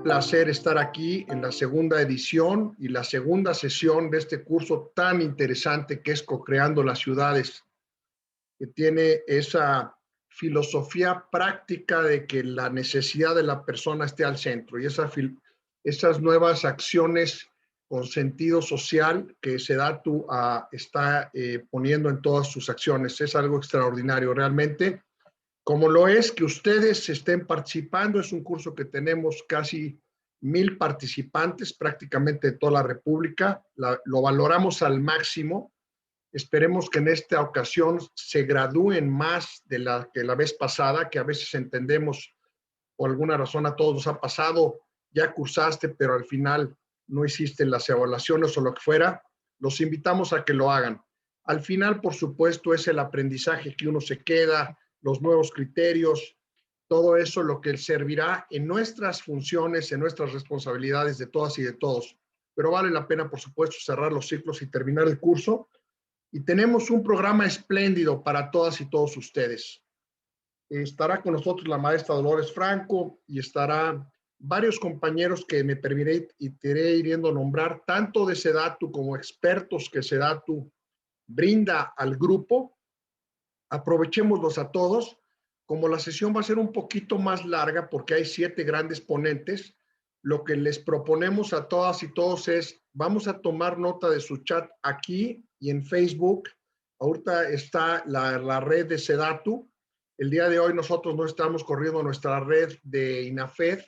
placer estar aquí en la segunda edición y la segunda sesión de este curso tan interesante que es Co-creando las ciudades, que tiene esa filosofía práctica de que la necesidad de la persona esté al centro y esas nuevas acciones con sentido social que SEDATU está poniendo en todas sus acciones. Es algo extraordinario realmente. Como lo es que ustedes estén participando, es un curso que tenemos casi 1000 participantes prácticamente de toda la República. Lo valoramos al máximo. Esperemos que en esta ocasión se gradúen más de la que la vez pasada, que a veces entendemos por alguna razón a todos nos ha pasado, ya cursaste, pero al final no hiciste las evaluaciones o lo que fuera. Los invitamos a que lo hagan. Al final, por supuesto, es el aprendizaje que uno se queda, los nuevos criterios, todo eso lo que servirá en nuestras funciones, en nuestras responsabilidades de todas y de todos. Pero vale la pena, por supuesto, cerrar los ciclos y terminar el curso. Y tenemos un programa espléndido para todas y todos ustedes. Estará con nosotros la maestra Dolores Franco y estará varios compañeros que me permitiré y te iré iriendo a nombrar, tanto de SEDATU como expertos que SEDATU brinda al grupo. Aprovechémoslos a todos. Como la sesión va a ser un poquito más larga porque hay 7 grandes ponentes, lo que les proponemos a todas y todos es, vamos a tomar nota de su chat aquí y en Facebook. Ahorita está la red de SEDATU. El día de hoy nosotros no estamos corriendo nuestra red de INAFED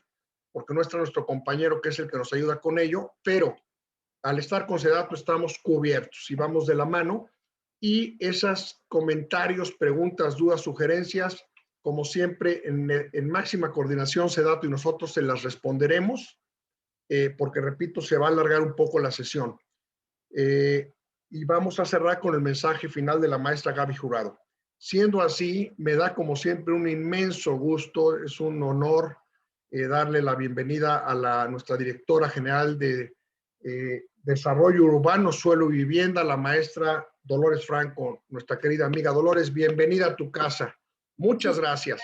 porque no está nuestro compañero que es el que nos ayuda con ello, pero al estar con SEDATU estamos cubiertos y vamos de la mano. Y esos comentarios, preguntas, dudas, sugerencias, como siempre, en máxima coordinación, SEDATU y nosotros se las responderemos, porque, repito, se va a alargar un poco la sesión. Y vamos a cerrar con el mensaje final de la maestra Gaby Jurado. Siendo así, me da como siempre un inmenso gusto, es un honor darle la bienvenida a nuestra directora general de Desarrollo Urbano, Suelo y Vivienda, la maestra Dolores Franco, nuestra querida amiga Dolores, bienvenida a tu casa. Muchas gracias.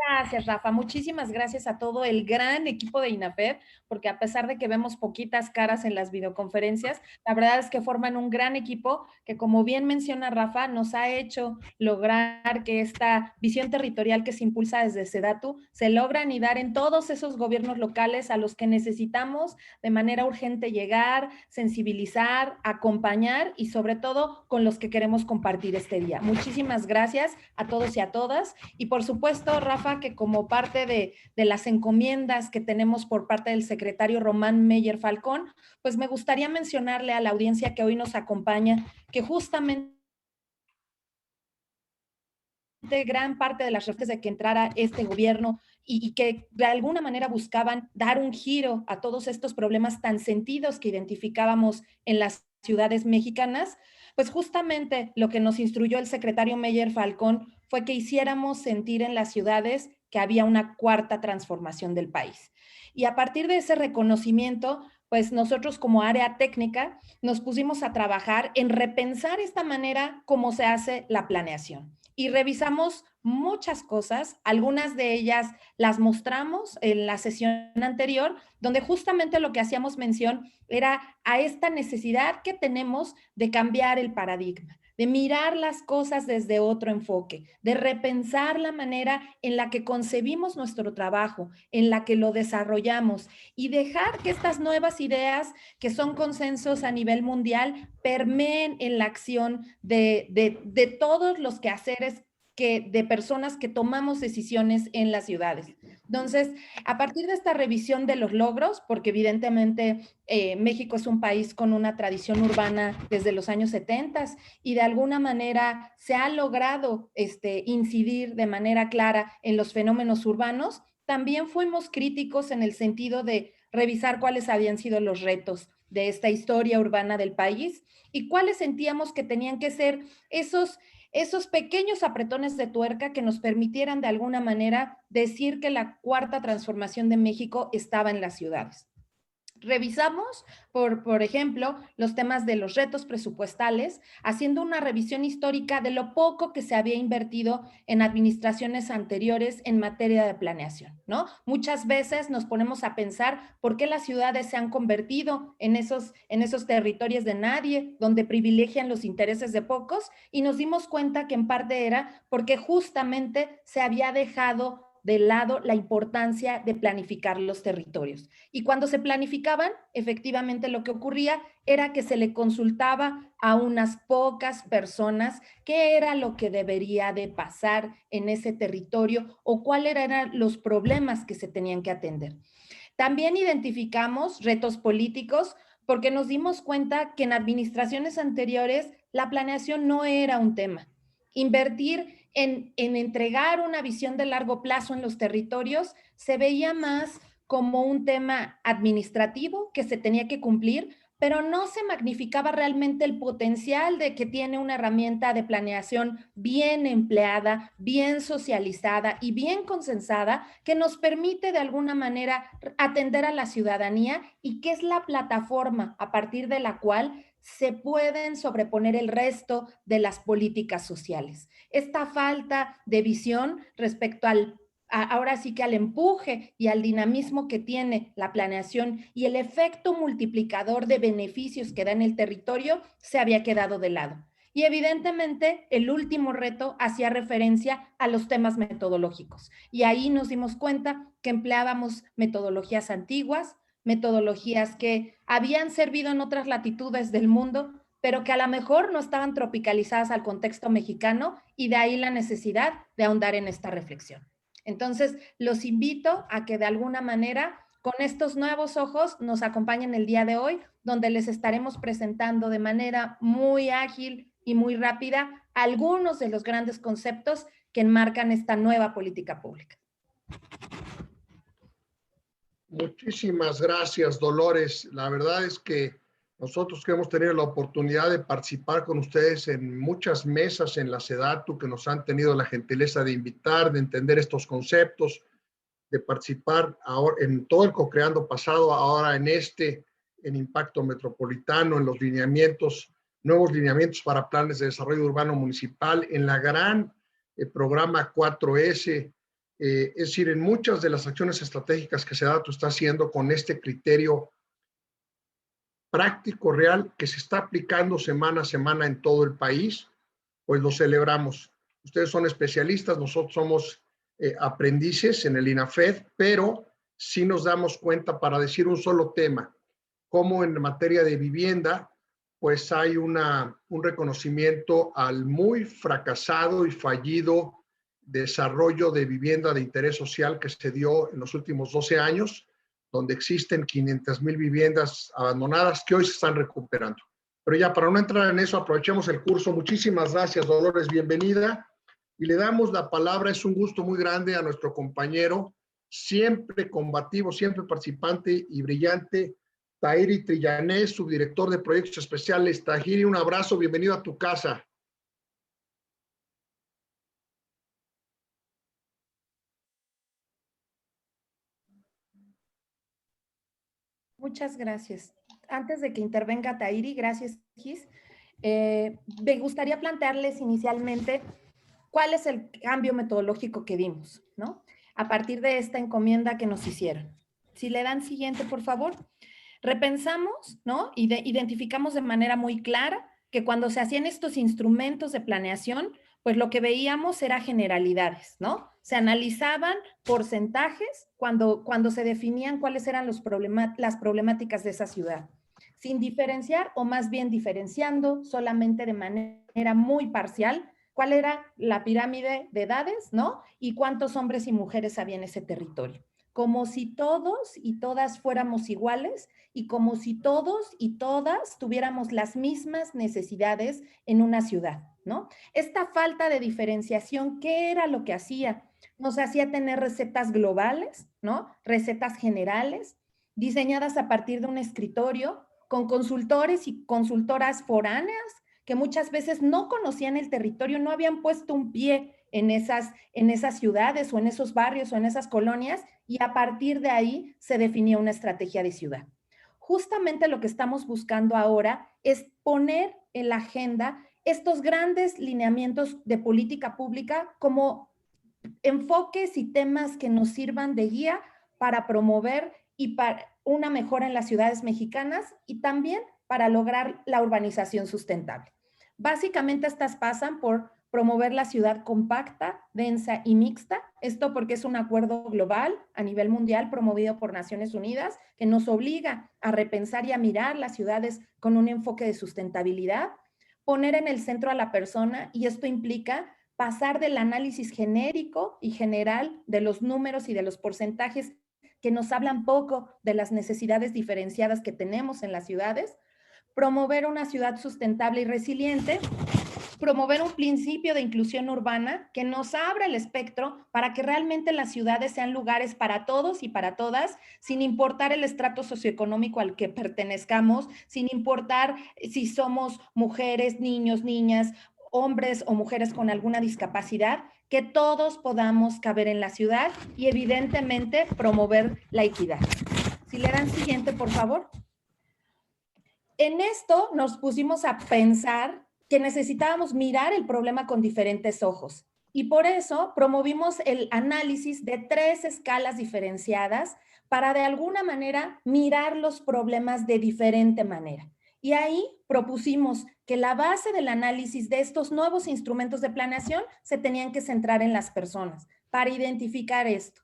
Gracias, Rafa. Muchísimas gracias a todo el gran equipo de INAFED, porque a pesar de que vemos poquitas caras en las videoconferencias, la verdad es que forman un gran equipo que, como bien menciona Rafa, nos ha hecho lograr que esta visión territorial que se impulsa desde SEDATU se logra anidar en todos esos gobiernos locales a los que necesitamos de manera urgente llegar, sensibilizar, acompañar y sobre todo con los que queremos compartir este día. Muchísimas gracias a todos y a todas. Y por supuesto, Rafa, que como parte de las encomiendas que tenemos por parte del secretario Román Meyer Falcón, pues me gustaría mencionarle a la audiencia que hoy nos acompaña que justamente gran parte de las razones de que entrara este gobierno y que de alguna manera buscaban dar un giro a todos estos problemas tan sentidos que identificábamos en las ciudades mexicanas, pues justamente lo que nos instruyó el secretario Meyer Falcón fue que hiciéramos sentir en las ciudades que había una cuarta transformación del país. Y a partir de ese reconocimiento, pues nosotros como área técnica nos pusimos a trabajar en repensar esta manera como se hace la planeación. Y revisamos muchas cosas, algunas de ellas las mostramos en la sesión anterior, donde justamente lo que hacíamos mención era a esta necesidad que tenemos de cambiar el paradigma, de mirar las cosas desde otro enfoque, de repensar la manera en la que concebimos nuestro trabajo, en la que lo desarrollamos y dejar que estas nuevas ideas, que son consensos a nivel mundial, permeen en la acción de todos los quehaceres de personas que tomamos decisiones en las ciudades. Entonces, a partir de esta revisión de los logros, porque evidentemente México es un país con una tradición urbana desde los años 70 y de alguna manera se ha logrado incidir de manera clara en los fenómenos urbanos, también fuimos críticos en el sentido de revisar cuáles habían sido los retos de esta historia urbana del país y cuáles sentíamos que tenían que ser esos pequeños apretones de tuerca que nos permitieran de alguna manera decir que la cuarta transformación de México estaba en las ciudades. Revisamos, por ejemplo, los temas de los retos presupuestales, haciendo una revisión histórica de lo poco que se había invertido en administraciones anteriores en materia de planeación, ¿no? Muchas veces nos ponemos a pensar por qué las ciudades se han convertido en esos territorios de nadie, donde privilegian los intereses de pocos, y nos dimos cuenta que en parte era porque justamente se había dejado de lado la importancia de planificar los territorios. Y cuando se planificaban, efectivamente lo que ocurría era que se le consultaba a unas pocas personas qué era lo que debería de pasar en ese territorio o cuáles eran los problemas que se tenían que atender. También identificamos retos políticos porque nos dimos cuenta que en administraciones anteriores la planeación no era un tema. Invertir en entregar una visión de largo plazo en los territorios se veía más como un tema administrativo que se tenía que cumplir, pero no se magnificaba realmente el potencial de que tiene una herramienta de planeación bien empleada, bien socializada y bien consensada, que nos permite de alguna manera atender a la ciudadanía y que es la plataforma a partir de la cual se pueden sobreponer el resto de las políticas sociales. Esta falta de visión respecto ahora sí que al empuje y al dinamismo que tiene la planeación y el efecto multiplicador de beneficios que da en el territorio se había quedado de lado. Y evidentemente el último reto hacía referencia a los temas metodológicos. Y ahí nos dimos cuenta que empleábamos metodologías antiguas, metodologías que habían servido en otras latitudes del mundo, pero que a lo mejor no estaban tropicalizadas al contexto mexicano, y de ahí la necesidad de ahondar en esta reflexión. Entonces, los invito a que de alguna manera, con estos nuevos ojos, nos acompañen el día de hoy, donde les estaremos presentando de manera muy ágil y muy rápida algunos de los grandes conceptos que enmarcan esta nueva política pública. Muchísimas gracias, Dolores. La verdad es que nosotros que hemos tenido la oportunidad de participar con ustedes en muchas mesas en la SEDATU, que nos han tenido la gentileza de invitar, de entender estos conceptos, de participar ahora en todo el co-creando pasado, ahora en Impacto Metropolitano, en los lineamientos, nuevos lineamientos para planes de desarrollo urbano municipal, en la gran programa 4S, es decir, en muchas de las acciones estratégicas que SEDATU está haciendo con este criterio práctico, real, que se está aplicando semana a semana en todo el país, pues lo celebramos. Ustedes son especialistas, nosotros somos aprendices en el INAFED, pero sí nos damos cuenta, para decir un solo tema, como en materia de vivienda, pues hay un reconocimiento al muy fracasado y fallido desarrollo de vivienda de interés social que se dio en los últimos 12 años, donde existen 500,000 viviendas abandonadas que hoy se están recuperando. Pero ya para no entrar en eso, aprovechemos el curso. Muchísimas gracias, Dolores, bienvenida. Y le damos la palabra, es un gusto muy grande, a nuestro compañero, siempre combativo, siempre participante y brillante, Tahiri Trillanés, subdirector de Proyectos Especiales. Tahiri, un abrazo, bienvenido a tu casa. Muchas gracias. Antes de que intervenga Tahiri, gracias, Gis, me gustaría plantearles inicialmente cuál es el cambio metodológico que dimos, ¿no? A partir de esta encomienda que nos hicieron. Si le dan siguiente, por favor. Repensamos, ¿no? Identificamos de manera muy clara que cuando se hacían estos instrumentos de planeación, pues lo que veíamos era generalidades, ¿no? Se analizaban porcentajes cuando se definían cuáles eran las problemáticas de esa ciudad, sin diferenciar, o más bien diferenciando solamente de manera muy parcial, cuál era la pirámide de edades, ¿no? Y cuántos hombres y mujeres había en ese territorio. Como si todos y todas fuéramos iguales y como si todos y todas tuviéramos las mismas necesidades en una ciudad, ¿no? Esta falta de diferenciación, ¿qué era lo que hacía? Nos hacía tener recetas globales, ¿no? Recetas generales, diseñadas a partir de un escritorio, con consultores y consultoras foráneas que muchas veces no conocían el territorio, no habían puesto un pie en esas ciudades o en esos barrios o en esas colonias, y a partir de ahí se definía una estrategia de ciudad. justamente lo que estamos buscando ahora es poner en la agenda estos grandes lineamientos de política pública como enfoques y temas que nos sirvan de guía para promover y para una mejora en las ciudades mexicanas y también para lograr la urbanización sustentable. Básicamente estas pasan por promover la ciudad compacta, densa y mixta, esto porque es un acuerdo global a nivel mundial promovido por Naciones Unidas que nos obliga a repensar y a mirar las ciudades con un enfoque de sustentabilidad, poner en el centro a la persona y esto implica pasar del análisis genérico y general de los números y de los porcentajes que nos hablan poco de las necesidades diferenciadas que tenemos en las ciudades, promover una ciudad sustentable y resiliente, promover un principio de inclusión urbana que nos abra el espectro para que realmente las ciudades sean lugares para todos y para todas, sin importar el estrato socioeconómico al que pertenezcamos, sin importar si somos mujeres, niños, niñas, hombres o mujeres con alguna discapacidad, que todos podamos caber en la ciudad y evidentemente promover la equidad. Si le dan siguiente, por favor. En esto nos pusimos a pensar que necesitábamos mirar el problema con diferentes ojos y por eso promovimos el análisis de 3 escalas diferenciadas para de alguna manera mirar los problemas de diferente manera. Y ahí propusimos que la base del análisis de estos nuevos instrumentos de planeación se tenían que centrar en las personas para identificar esto.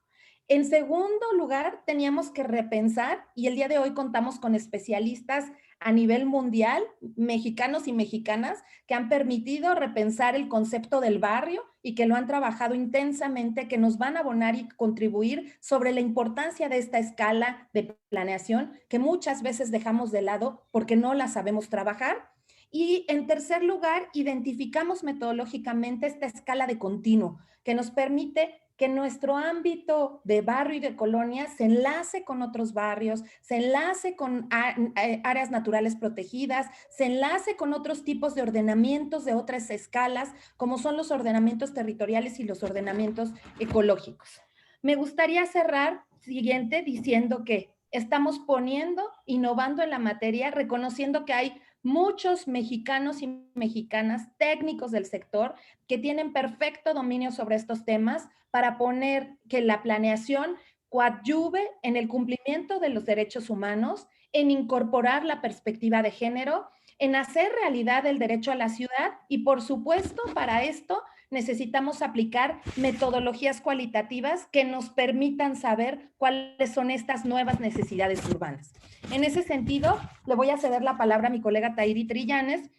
En segundo lugar, teníamos que repensar, y el día de hoy contamos con especialistas a nivel mundial, mexicanos y mexicanas, que han permitido repensar el concepto del barrio y que lo han trabajado intensamente, que nos van a abonar y contribuir sobre la importancia de esta escala de planeación que muchas veces dejamos de lado porque no la sabemos trabajar. Y en tercer lugar, identificamos metodológicamente esta escala de continuo que nos permite que nuestro ámbito de barrio y de colonia se enlace con otros barrios, se enlace con áreas naturales protegidas, se enlace con otros tipos de ordenamientos de otras escalas, como son los ordenamientos territoriales y los ordenamientos ecológicos. Me gustaría cerrar siguiente diciendo que estamos poniendo, innovando en la materia, reconociendo que hay muchos mexicanos y mexicanas técnicos del sector que tienen perfecto dominio sobre estos temas para poner que la planeación coadyuve en el cumplimiento de los derechos humanos, en incorporar la perspectiva de género, en hacer realidad el derecho a la ciudad y, por supuesto, para esto necesitamos aplicar metodologías cualitativas que nos permitan saber cuáles son estas nuevas necesidades urbanas. En ese sentido, le voy a ceder la palabra a mi colega Tairi Trillanes,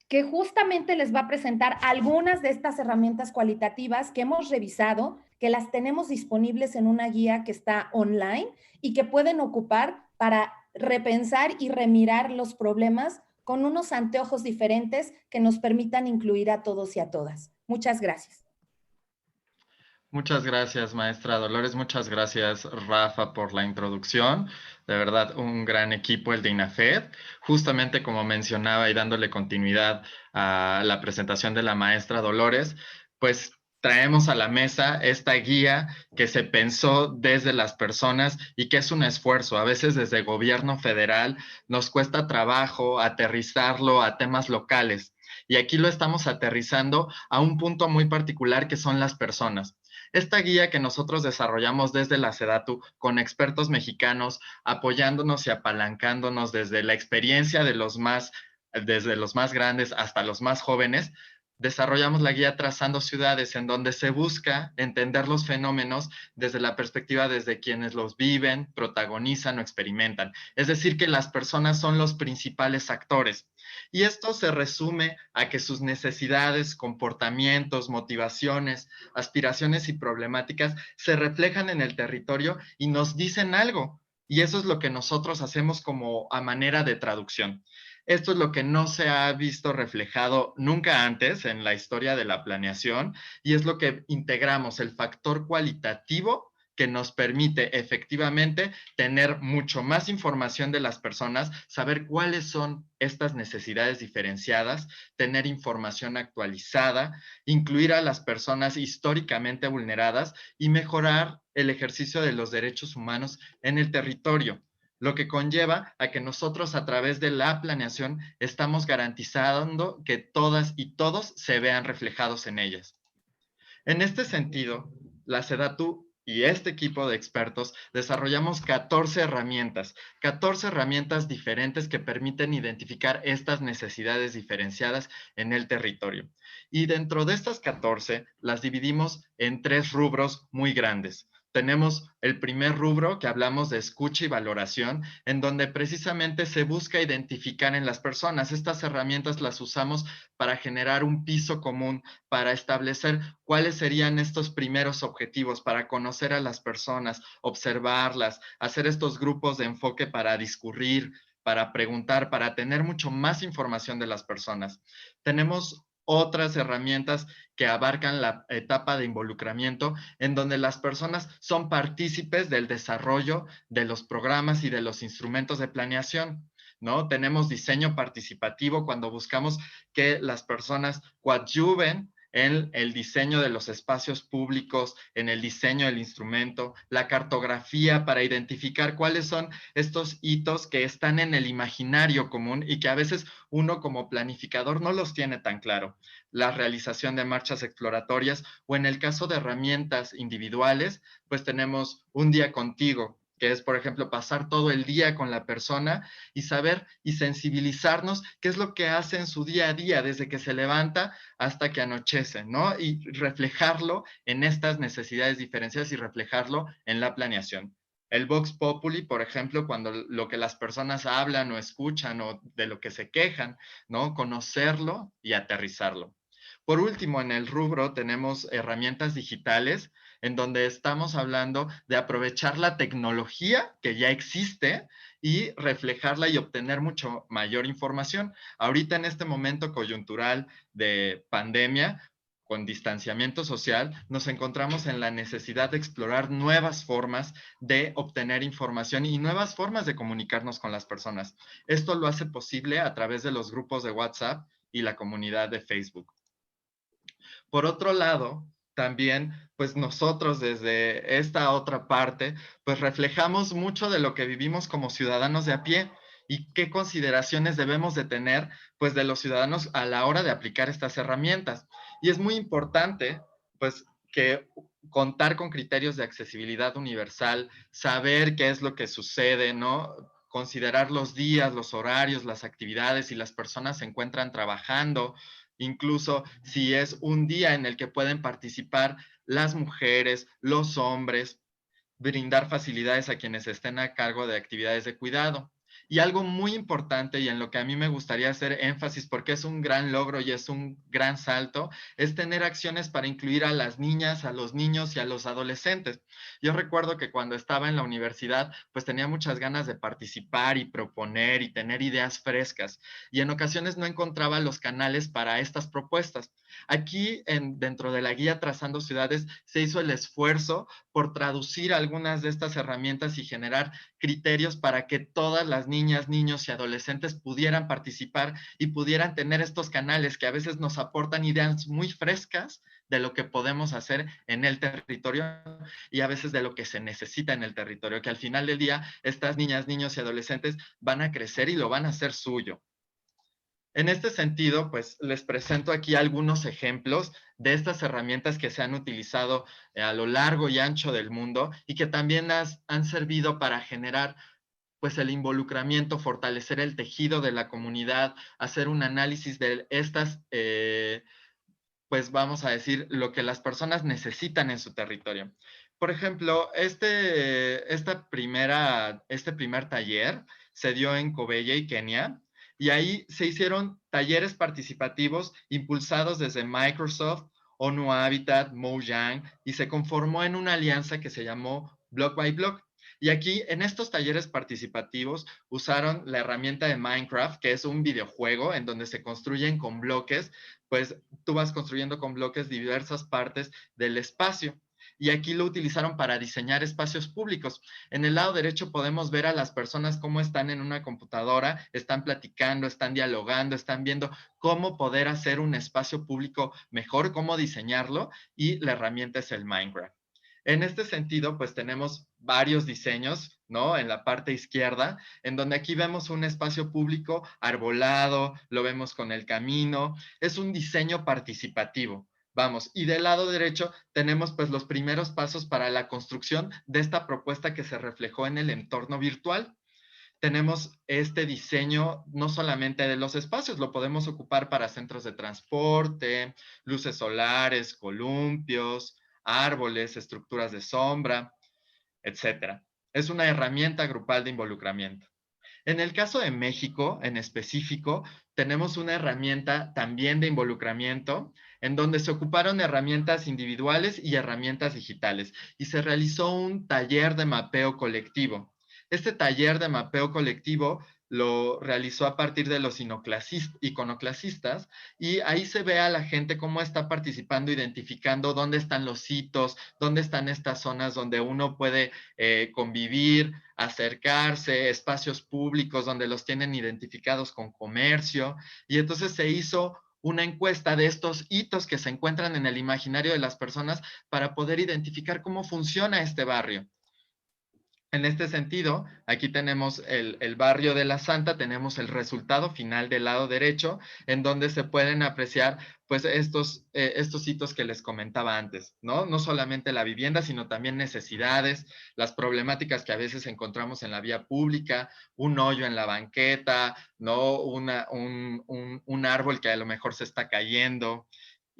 que justamente les va a presentar algunas de estas herramientas cualitativas que hemos revisado, que las tenemos disponibles en una guía que está online y que pueden ocupar para repensar y remirar los problemas con unos anteojos diferentes que nos permitan incluir a todos y a todas. Muchas gracias. Muchas gracias, maestra Dolores. Muchas gracias, Rafa, por la introducción. De verdad, un gran equipo el de INAFED. Justamente como mencionaba y dándole continuidad a la presentación de la maestra Dolores, pues traemos a la mesa esta guía que se pensó desde las personas y que es un esfuerzo. A veces desde el gobierno federal nos cuesta trabajo aterrizarlo a temas locales. Y aquí lo estamos aterrizando a un punto muy particular que son las personas. Esta guía que nosotros desarrollamos desde la SEDATU con expertos mexicanos, apoyándonos y apalancándonos desde la experiencia de desde los más grandes hasta los más jóvenes, desarrollamos la guía Trazando Ciudades, en donde se busca entender los fenómenos desde la perspectiva desde quienes los viven, protagonizan o experimentan. Es decir, que las personas son los principales actores. Y esto se resume a que sus necesidades, comportamientos, motivaciones, aspiraciones y problemáticas se reflejan en el territorio y nos dicen algo. Y eso es lo que nosotros hacemos como a manera de traducción. Esto es lo que no se ha visto reflejado nunca antes en la historia de la planeación y es lo que integramos, el factor cualitativo que nos permite efectivamente tener mucho más información de las personas, saber cuáles son estas necesidades diferenciadas, tener información actualizada, incluir a las personas históricamente vulneradas y mejorar el ejercicio de los derechos humanos en el territorio. lo que conlleva a que nosotros a través de la planeación estamos garantizando que todas y todos se vean reflejados en ellas. En este sentido, la SEDATU y este equipo de expertos desarrollamos 14 herramientas diferentes que permiten identificar estas necesidades diferenciadas en el territorio. Y dentro de estas 14, las dividimos en 3 rubros muy grandes. Tenemos el primer rubro que hablamos de escucha y valoración, en donde precisamente se busca identificar en las personas. Estas herramientas las usamos para generar un piso común, para establecer cuáles serían estos primeros objetivos, para conocer a las personas, observarlas, hacer estos grupos de enfoque para discurrir, para preguntar, para tener mucho más información de las personas. Tenemos otras herramientas que abarcan la etapa de involucramiento, en donde las personas son partícipes del desarrollo de los programas y de los instrumentos de planeación, ¿no? Tenemos diseño participativo cuando buscamos que las personas coadyuven en el diseño de los espacios públicos, en el diseño del instrumento, la cartografía para identificar cuáles son estos hitos que están en el imaginario común y que a veces uno como planificador no los tiene tan claro. La realización de marchas exploratorias o en el caso de herramientas individuales, pues tenemos un día contigo, que es, por ejemplo, pasar todo el día con la persona y saber y sensibilizarnos qué es lo que hace en su día a día, desde que se levanta hasta que anochece, ¿no? Y reflejarlo en estas necesidades diferenciadas y reflejarlo en la planeación. El Vox Populi, por ejemplo, cuando lo que las personas hablan o escuchan o de lo que se quejan, ¿no? Conocerlo y aterrizarlo. Por último, en el rubro tenemos herramientas digitales en donde estamos hablando de aprovechar la tecnología que ya existe y reflejarla y obtener mucho mayor información. Ahorita en este momento coyuntural de pandemia, con distanciamiento social, nos encontramos en la necesidad de explorar nuevas formas de obtener información y nuevas formas de comunicarnos con las personas. Esto lo hace posible a través de los grupos de WhatsApp y la comunidad de Facebook. Por otro lado, también, pues nosotros desde esta otra parte, pues reflejamos mucho de lo que vivimos como ciudadanos de a pie y qué consideraciones debemos de tener, pues de los ciudadanos a la hora de aplicar estas herramientas. Y es muy importante, pues, que contar con criterios de accesibilidad universal, saber qué es lo que sucede, ¿no? Considerar los días, los horarios, las actividades, si las personas se encuentran trabajando, incluso si es un día en el que pueden participar las mujeres, los hombres, brindar facilidades a quienes estén a cargo de actividades de cuidado. Y algo muy importante y en lo que a mí me gustaría hacer énfasis porque es un gran logro y es un gran salto, es tener acciones para incluir a las niñas, a los niños y a los adolescentes. Yo recuerdo que cuando estaba en la universidad, pues tenía muchas ganas de participar y proponer y tener ideas frescas y en ocasiones no encontraba los canales para estas propuestas. Aquí dentro de la guía Trazando Ciudades se hizo el esfuerzo por traducir algunas de estas herramientas y generar criterios para que todas las niñas, niños y adolescentes pudieran participar y pudieran tener estos canales que a veces nos aportan ideas muy frescas de lo que podemos hacer en el territorio y a veces de lo que se necesita en el territorio, que al final del día estas niñas, niños y adolescentes van a crecer y lo van a hacer suyo. En este sentido, pues les presento aquí algunos ejemplos de estas herramientas que se han utilizado a lo largo y ancho del mundo y que también han servido para generar pues el involucramiento, fortalecer el tejido de la comunidad, hacer un análisis de estas, pues vamos a decir, lo que las personas necesitan en su territorio. Por ejemplo, este primer taller se dio en Kobeye, Kenia, y ahí se hicieron talleres participativos impulsados desde Microsoft, ONU Habitat, Mojang, y se conformó en una alianza que se llamó Block by Block. Y aquí, en estos talleres participativos, usaron la herramienta de Minecraft, que es un videojuego en donde se construyen con bloques, pues tú vas construyendo con bloques diversas partes del espacio. Y aquí lo utilizaron para diseñar espacios públicos. En el lado derecho podemos ver a las personas cómo están en una computadora, están platicando, están dialogando, están viendo cómo poder hacer un espacio público mejor, cómo diseñarlo, y la herramienta es el Minecraft. En este sentido, pues tenemos varios diseños, ¿no? En la parte izquierda, en donde aquí vemos un espacio público arbolado, lo vemos con el camino, es un diseño participativo. Vamos, y del lado derecho tenemos pues los primeros pasos para la construcción de esta propuesta que se reflejó en el entorno virtual. Tenemos este diseño no solamente de los espacios, lo podemos ocupar para centros de transporte, luces solares, columpios, árboles, estructuras de sombra, etcétera. Es una herramienta grupal de involucramiento. En el caso de México, en específico, tenemos una herramienta también de involucramiento en donde se ocuparon herramientas individuales y herramientas digitales y se realizó un taller de mapeo colectivo. Este taller de mapeo colectivo lo realizó a partir de los iconoclasistas y ahí se ve a la gente cómo está participando, identificando dónde están los hitos, dónde están estas zonas donde uno puede convivir, acercarse, espacios públicos donde los tienen identificados con comercio, y entonces se hizo una encuesta de estos hitos que se encuentran en el imaginario de las personas para poder identificar cómo funciona este barrio. En este sentido, aquí tenemos el barrio de La Santa, tenemos el resultado final del lado derecho, en donde se pueden apreciar pues estos hitos que les comentaba antes, ¿no? No solamente la vivienda, sino también necesidades, las problemáticas que a veces encontramos en la vía pública, un hoyo en la banqueta, ¿no? Un árbol que a lo mejor se está cayendo.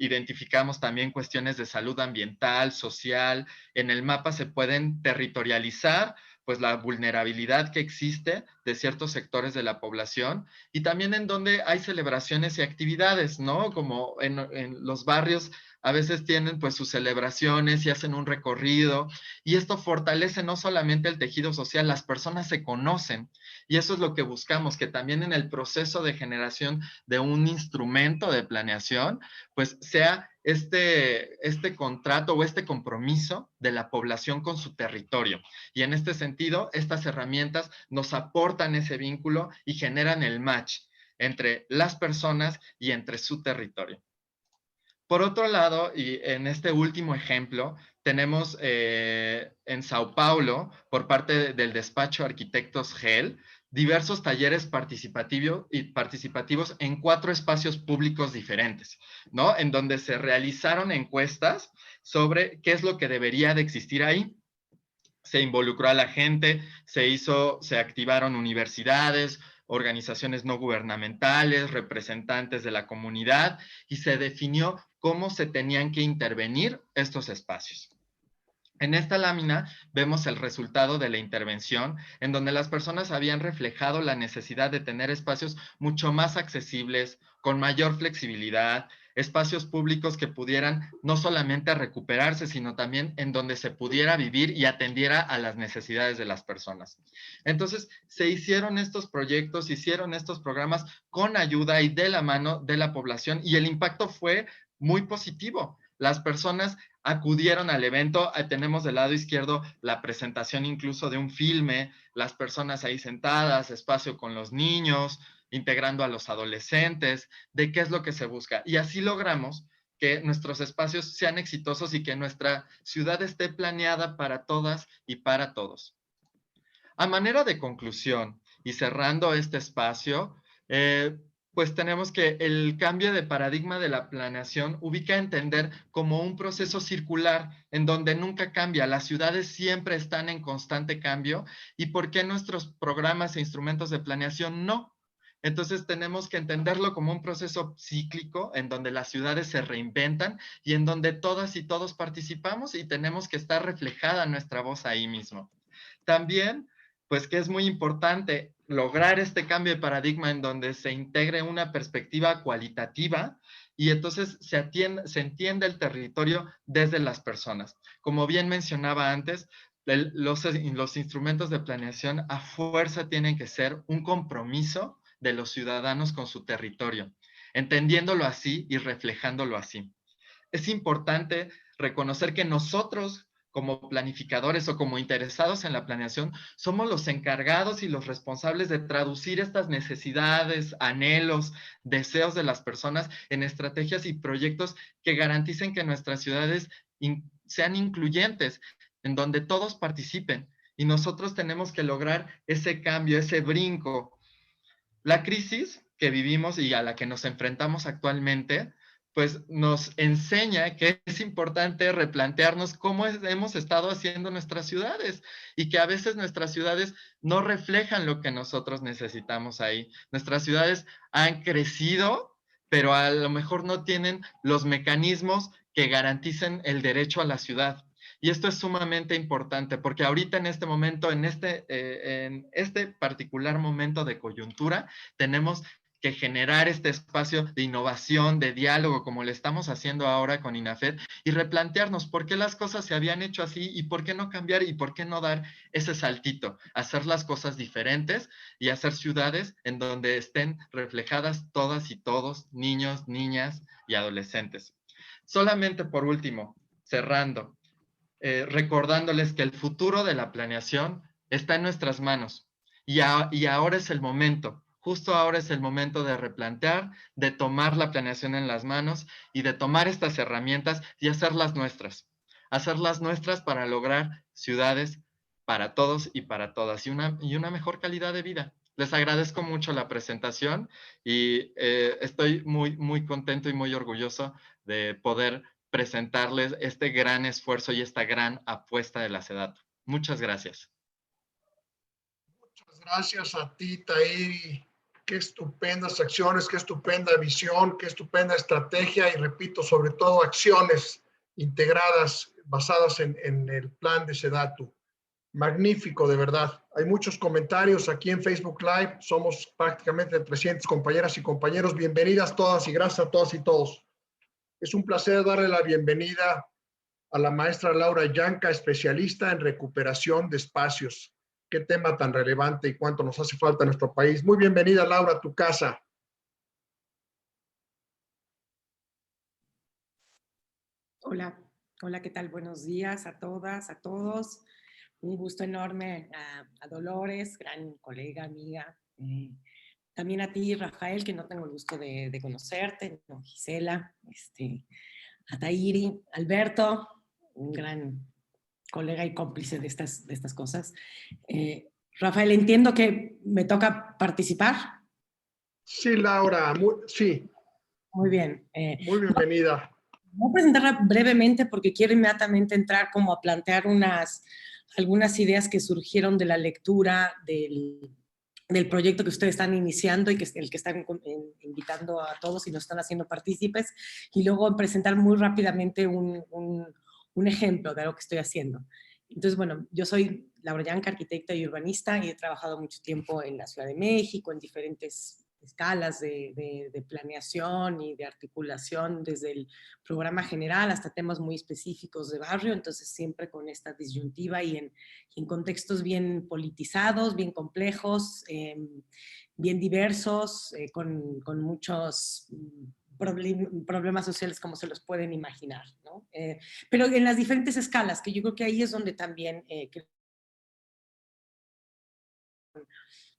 Identificamos también cuestiones de salud ambiental, social. En el mapa se pueden territorializar pues la vulnerabilidad que existe de ciertos sectores de la población y también en donde hay celebraciones y actividades, ¿no? Como en los barrios a veces tienen pues sus celebraciones y hacen un recorrido y esto fortalece no solamente el tejido social, las personas se conocen y eso es lo que buscamos, que también en el proceso de generación de un instrumento de planeación, pues sea este contrato o este compromiso de la población con su territorio. Y en este sentido, estas herramientas nos aportan ese vínculo y generan el match entre las personas y entre su territorio. Por otro lado, y en este último ejemplo, tenemos en Sao Paulo, por parte del despacho Arquitectos GEL, diversos talleres participativos en 4 espacios públicos diferentes, ¿no? En donde se realizaron encuestas sobre qué es lo que debería de existir ahí. Se involucró a la gente, se activaron universidades, organizaciones no gubernamentales, representantes de la comunidad y se definió cómo se tenían que intervenir estos espacios. En esta lámina vemos el resultado de la intervención, en donde las personas habían reflejado la necesidad de tener espacios mucho más accesibles, con mayor flexibilidad, espacios públicos que pudieran no solamente recuperarse, sino también en donde se pudiera vivir y atendiera a las necesidades de las personas. Entonces, se hicieron estos proyectos, hicieron estos programas con ayuda y de la mano de la población y el impacto fue muy positivo. Las personas acudieron al evento, tenemos del lado izquierdo la presentación incluso de un filme, las personas ahí sentadas, espacio con los niños, integrando a los adolescentes, de qué es lo que se busca. Y así logramos que nuestros espacios sean exitosos y que nuestra ciudad esté planeada para todas y para todos. A manera de conclusión y cerrando este espacio, pues tenemos que el cambio de paradigma de la planeación ubica a entender como un proceso circular en donde nunca cambia. Las ciudades siempre están en constante cambio y ¿por qué nuestros programas e instrumentos de planeación no? Entonces tenemos que entenderlo como un proceso cíclico en donde las ciudades se reinventan y en donde todas y todos participamos y tenemos que estar reflejada nuestra voz ahí mismo. También, pues que es muy importante lograr este cambio de paradigma en donde se integre una perspectiva cualitativa y entonces se entiende el territorio desde las personas. Como bien mencionaba antes, los instrumentos de planeación a fuerza tienen que ser un compromiso de los ciudadanos con su territorio, entendiéndolo así y reflejándolo así. Es importante reconocer que nosotros, como planificadores o como interesados en la planeación, somos los encargados y los responsables de traducir estas necesidades, anhelos, deseos de las personas en estrategias y proyectos que garanticen que nuestras ciudades sean incluyentes, en donde todos participen y nosotros tenemos que lograr ese cambio, ese brinco. La crisis que vivimos y a la que nos enfrentamos actualmente, pues nos enseña que es importante replantearnos cómo hemos estado haciendo nuestras ciudades y que a veces nuestras ciudades no reflejan lo que nosotros necesitamos ahí. Nuestras ciudades han crecido, pero a lo mejor no tienen los mecanismos que garanticen el derecho a la ciudad. Y esto es sumamente importante porque ahorita en este momento, en este particular momento de coyuntura, tenemos que generar este espacio de innovación, de diálogo, como le estamos haciendo ahora con INAFED, y replantearnos por qué las cosas se habían hecho así y por qué no cambiar y por qué no dar ese saltito, hacer las cosas diferentes y hacer ciudades en donde estén reflejadas todas y todos, niños, niñas y adolescentes. Solamente por último, cerrando, recordándoles que el futuro de la planeación está en nuestras manos y ahora es el momento, justo ahora es el momento de replantear, de tomar la planeación en las manos y de tomar estas herramientas y hacerlas nuestras para lograr ciudades para todos y para todas y una mejor calidad de vida. Les agradezco mucho la presentación y estoy muy, muy contento y muy orgulloso de poder presentarles este gran esfuerzo y esta gran apuesta de la SEDATU. Muchas gracias. Muchas gracias a ti, Tahiri. Qué estupendas acciones, qué estupenda visión, qué estupenda estrategia y, repito, sobre todo acciones integradas basadas en el plan de SEDATU. Magnífico, de verdad. Hay muchos comentarios aquí en Facebook Live. Somos prácticamente 300 compañeras y compañeros. Bienvenidas todas y gracias a todas y todos. Es un placer darle la bienvenida a la maestra Laura Yanca, especialista en recuperación de espacios. Qué tema tan relevante y cuánto nos hace falta en nuestro país. Muy bienvenida, Laura, a tu casa. Hola, hola, ¿qué tal? Buenos días a todas, a todos. Un gusto enorme a Dolores, gran colega, amiga. También a ti, Rafael, que no tengo el gusto de conocerte, no, Gisela, a Tahiri, Alberto, un gran colega y cómplice de estas cosas. Rafael, entiendo que me toca participar. Sí, Laura, sí. Muy bien. Muy bienvenida. Voy a presentarla brevemente porque quiero inmediatamente entrar como a plantear algunas ideas que surgieron de la lectura del proyecto que ustedes están iniciando y el que están invitando a todos y nos están haciendo partícipes, y luego presentar muy rápidamente un ejemplo de lo que estoy haciendo. Entonces, bueno, yo soy Laura Yanca, arquitecta y urbanista, y he trabajado mucho tiempo en la Ciudad de México, en diferentes escalas de planeación y de articulación, desde el programa general hasta temas muy específicos de barrio, entonces siempre con esta disyuntiva y en contextos bien politizados, bien complejos, bien diversos, con muchos problemas sociales como se los pueden imaginar, ¿no? Pero en las diferentes escalas, que yo creo que ahí es donde también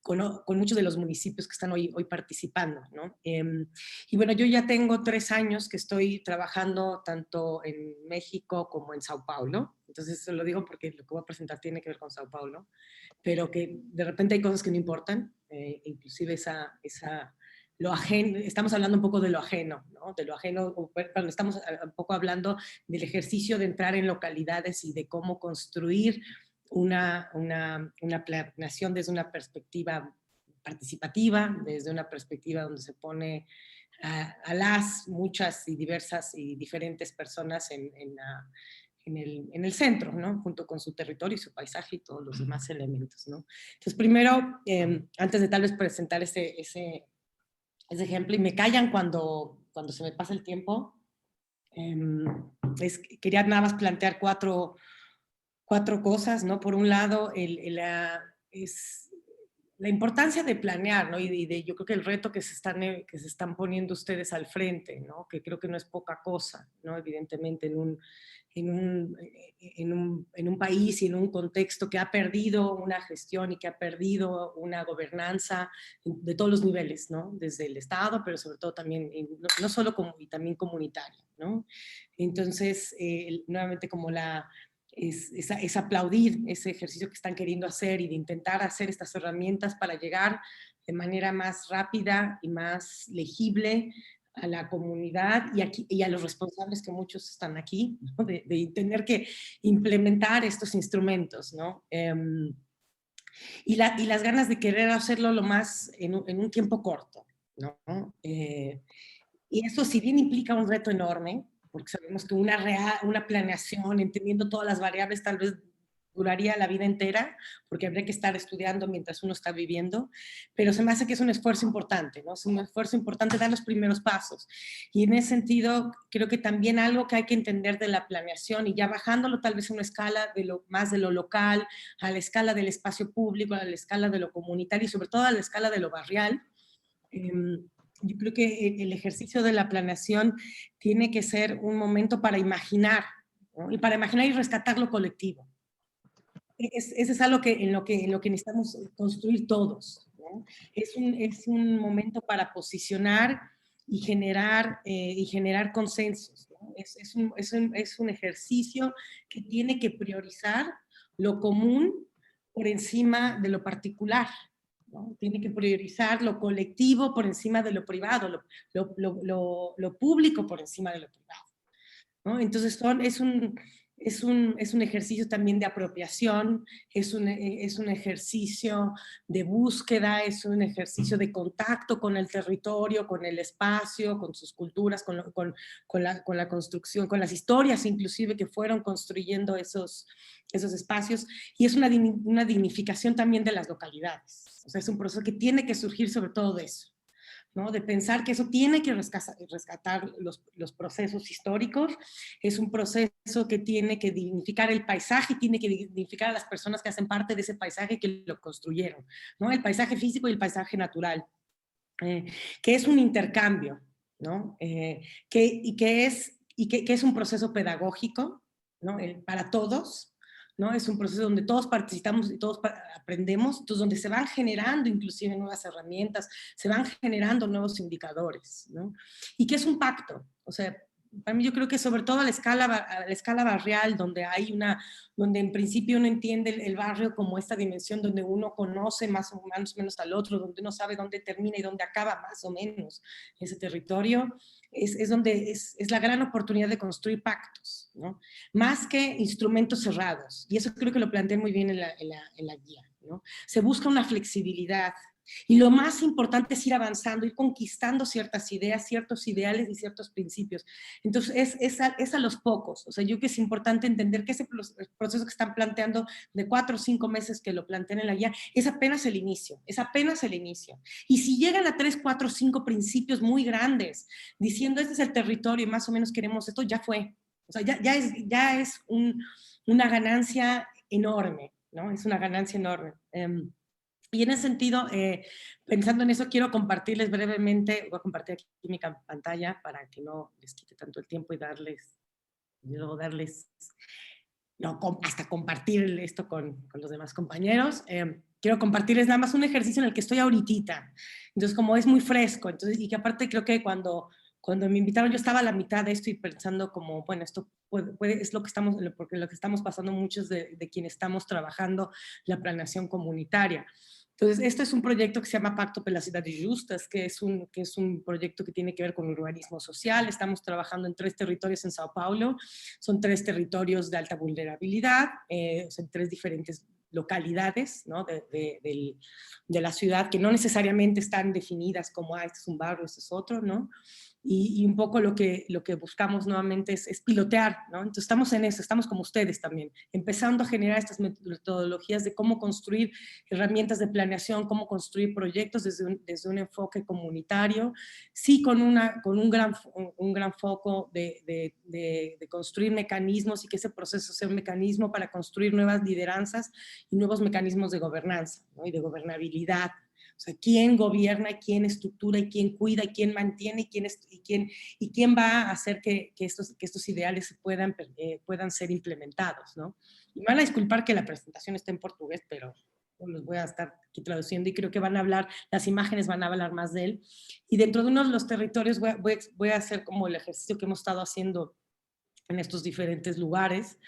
con muchos de los municipios que están hoy participando, ¿no? Y bueno, yo ya tengo 3 años que estoy trabajando tanto en México como en Sao Paulo, entonces eso lo digo porque lo que voy a presentar tiene que ver con Sao Paulo, pero que de repente hay cosas que no importan, inclusive lo ajeno, estamos hablando un poco de lo ajeno, ¿no? De lo ajeno, bueno, estamos un poco hablando del ejercicio de entrar en localidades y de cómo construir una planeación desde una perspectiva participativa, desde una perspectiva donde se pone a las muchas y diversas y diferentes personas en el centro, ¿no? Junto con su territorio y su paisaje y todos los demás elementos, ¿no? Entonces, primero, antes de tal vez presentar ese ejemplo, y me callan cuando se me pasa el tiempo, quería nada más plantear cuatro cosas, ¿no? Por un lado, es la importancia de planear, ¿no? Y yo creo que el reto que se están poniendo ustedes al frente, ¿no? Que creo que no es poca cosa, ¿no? Evidentemente en un país y en un contexto que ha perdido una gestión y que ha perdido una gobernanza de todos los niveles, ¿no? Desde el Estado, pero sobre todo también, no solo y también comunitaria, ¿no? Entonces, nuevamente como es aplaudir ese ejercicio que están queriendo hacer y de intentar hacer estas herramientas para llegar de manera más rápida y más legible a la comunidad y a los responsables, que muchos están aquí, ¿no? de tener que implementar estos instrumentos, ¿no? Y las ganas de querer hacerlo lo más en un tiempo corto, ¿no? Y eso, si bien implica un reto enorme, porque sabemos que una planeación, entendiendo todas las variables, tal vez duraría la vida entera, porque habría que estar estudiando mientras uno está viviendo, pero se me hace que es un esfuerzo importante, ¿no? Es un esfuerzo importante dar los primeros pasos. Y en ese sentido, creo que también algo que hay que entender de la planeación, y ya bajándolo tal vez a una escala más de lo local, a la escala del espacio público, a la escala de lo comunitario y sobre todo a la escala de lo barrial, yo creo que el ejercicio de la planeación tiene que ser un momento para imaginar, ¿no? Y para imaginar y rescatar lo colectivo. Eso es algo en lo que necesitamos construir todos, ¿no? Es un momento para posicionar y generar consensos, ¿no? Es un ejercicio que tiene que priorizar lo común por encima de lo particular, ¿no? Tiene que priorizar lo colectivo por encima de lo privado, lo público por encima de lo privado, ¿no? Entonces es un ejercicio también de apropiación, es un ejercicio de búsqueda, es un ejercicio de contacto con el territorio, con el espacio, con sus culturas, con la construcción, con las historias inclusive que fueron construyendo esos espacios, y es una dignificación también de las localidades. O sea, es un proceso que tiene que surgir sobre todo de eso, ¿no? De pensar que eso tiene que rescatar los procesos históricos, es un proceso que tiene que dignificar el paisaje, tiene que dignificar a las personas que hacen parte de ese paisaje que lo construyeron, ¿no? El paisaje físico y el paisaje natural, que es un intercambio, ¿no? Que es un proceso pedagógico, ¿no? Para todos, ¿no? Es un proceso donde todos participamos y todos aprendemos, entonces donde se van generando inclusive nuevas herramientas, se van generando nuevos indicadores, ¿no? Y que es un pacto, o sea, para mí yo creo que sobre todo a la escala barrial, donde en principio uno entiende el barrio como esta dimensión donde uno conoce más o menos al otro, donde uno sabe dónde termina y dónde acaba más o menos ese territorio, es donde es la gran oportunidad de construir pactos, ¿no? Más que instrumentos cerrados. Y eso creo que lo planteé muy bien en la guía, ¿no? Se busca una flexibilidad. Y lo más importante es ir avanzando, ir conquistando ciertas ideas, ciertos ideales y ciertos principios. Entonces, es a los pocos. O sea, yo creo que es importante entender que ese proceso que están planteando de 4 o 5 meses que lo plantean en la guía, es apenas el inicio, es apenas el inicio. Y si llegan a 3, 4, 5 principios muy grandes, diciendo este es el territorio y más o menos queremos esto, ya fue. O sea, ya es una ganancia enorme, ¿no? Es una ganancia enorme. Y en ese sentido, pensando en eso, quiero compartirles brevemente, voy a compartir aquí mi pantalla para que no les quite tanto el tiempo y luego hasta compartir esto con los demás compañeros. Quiero compartirles nada más un ejercicio en el que estoy ahorita. Entonces, como es muy fresco, entonces, y que aparte creo que cuando me invitaron yo estaba a la mitad de esto y pensando como, bueno, esto es lo que estamos pasando muchos de quienes estamos trabajando la planeación comunitaria. Entonces, este es un proyecto que se llama Pacto per las Cidades Justas, que es un proyecto que tiene que ver con urbanismo social. Estamos trabajando en 3 territorios en Sao Paulo. Son 3 territorios de alta vulnerabilidad, son 3 diferentes localidades, ¿no? de la ciudad, que no necesariamente están definidas como, este es un barrio, este es otro, ¿no? Y un poco lo que buscamos nuevamente es pilotear, ¿no? Entonces estamos en eso, estamos como ustedes también, empezando a generar estas metodologías de cómo construir herramientas de planeación, cómo construir proyectos desde un enfoque comunitario, sí con un gran foco de construir mecanismos y que ese proceso sea un mecanismo para construir nuevas lideranzas y nuevos mecanismos de gobernanza, ¿no? Y de gobernabilidad. O sea, quién gobierna, quién estructura, y quién cuida, y quién mantiene, y quién va a hacer que estos ideales puedan ser implementados, ¿no? Y me van a disculpar que la presentación esté en portugués, pero los voy a estar aquí traduciendo y creo que las imágenes van a hablar más de él. Y dentro de uno de los territorios voy a hacer como el ejercicio que hemos estado haciendo en estos diferentes lugares,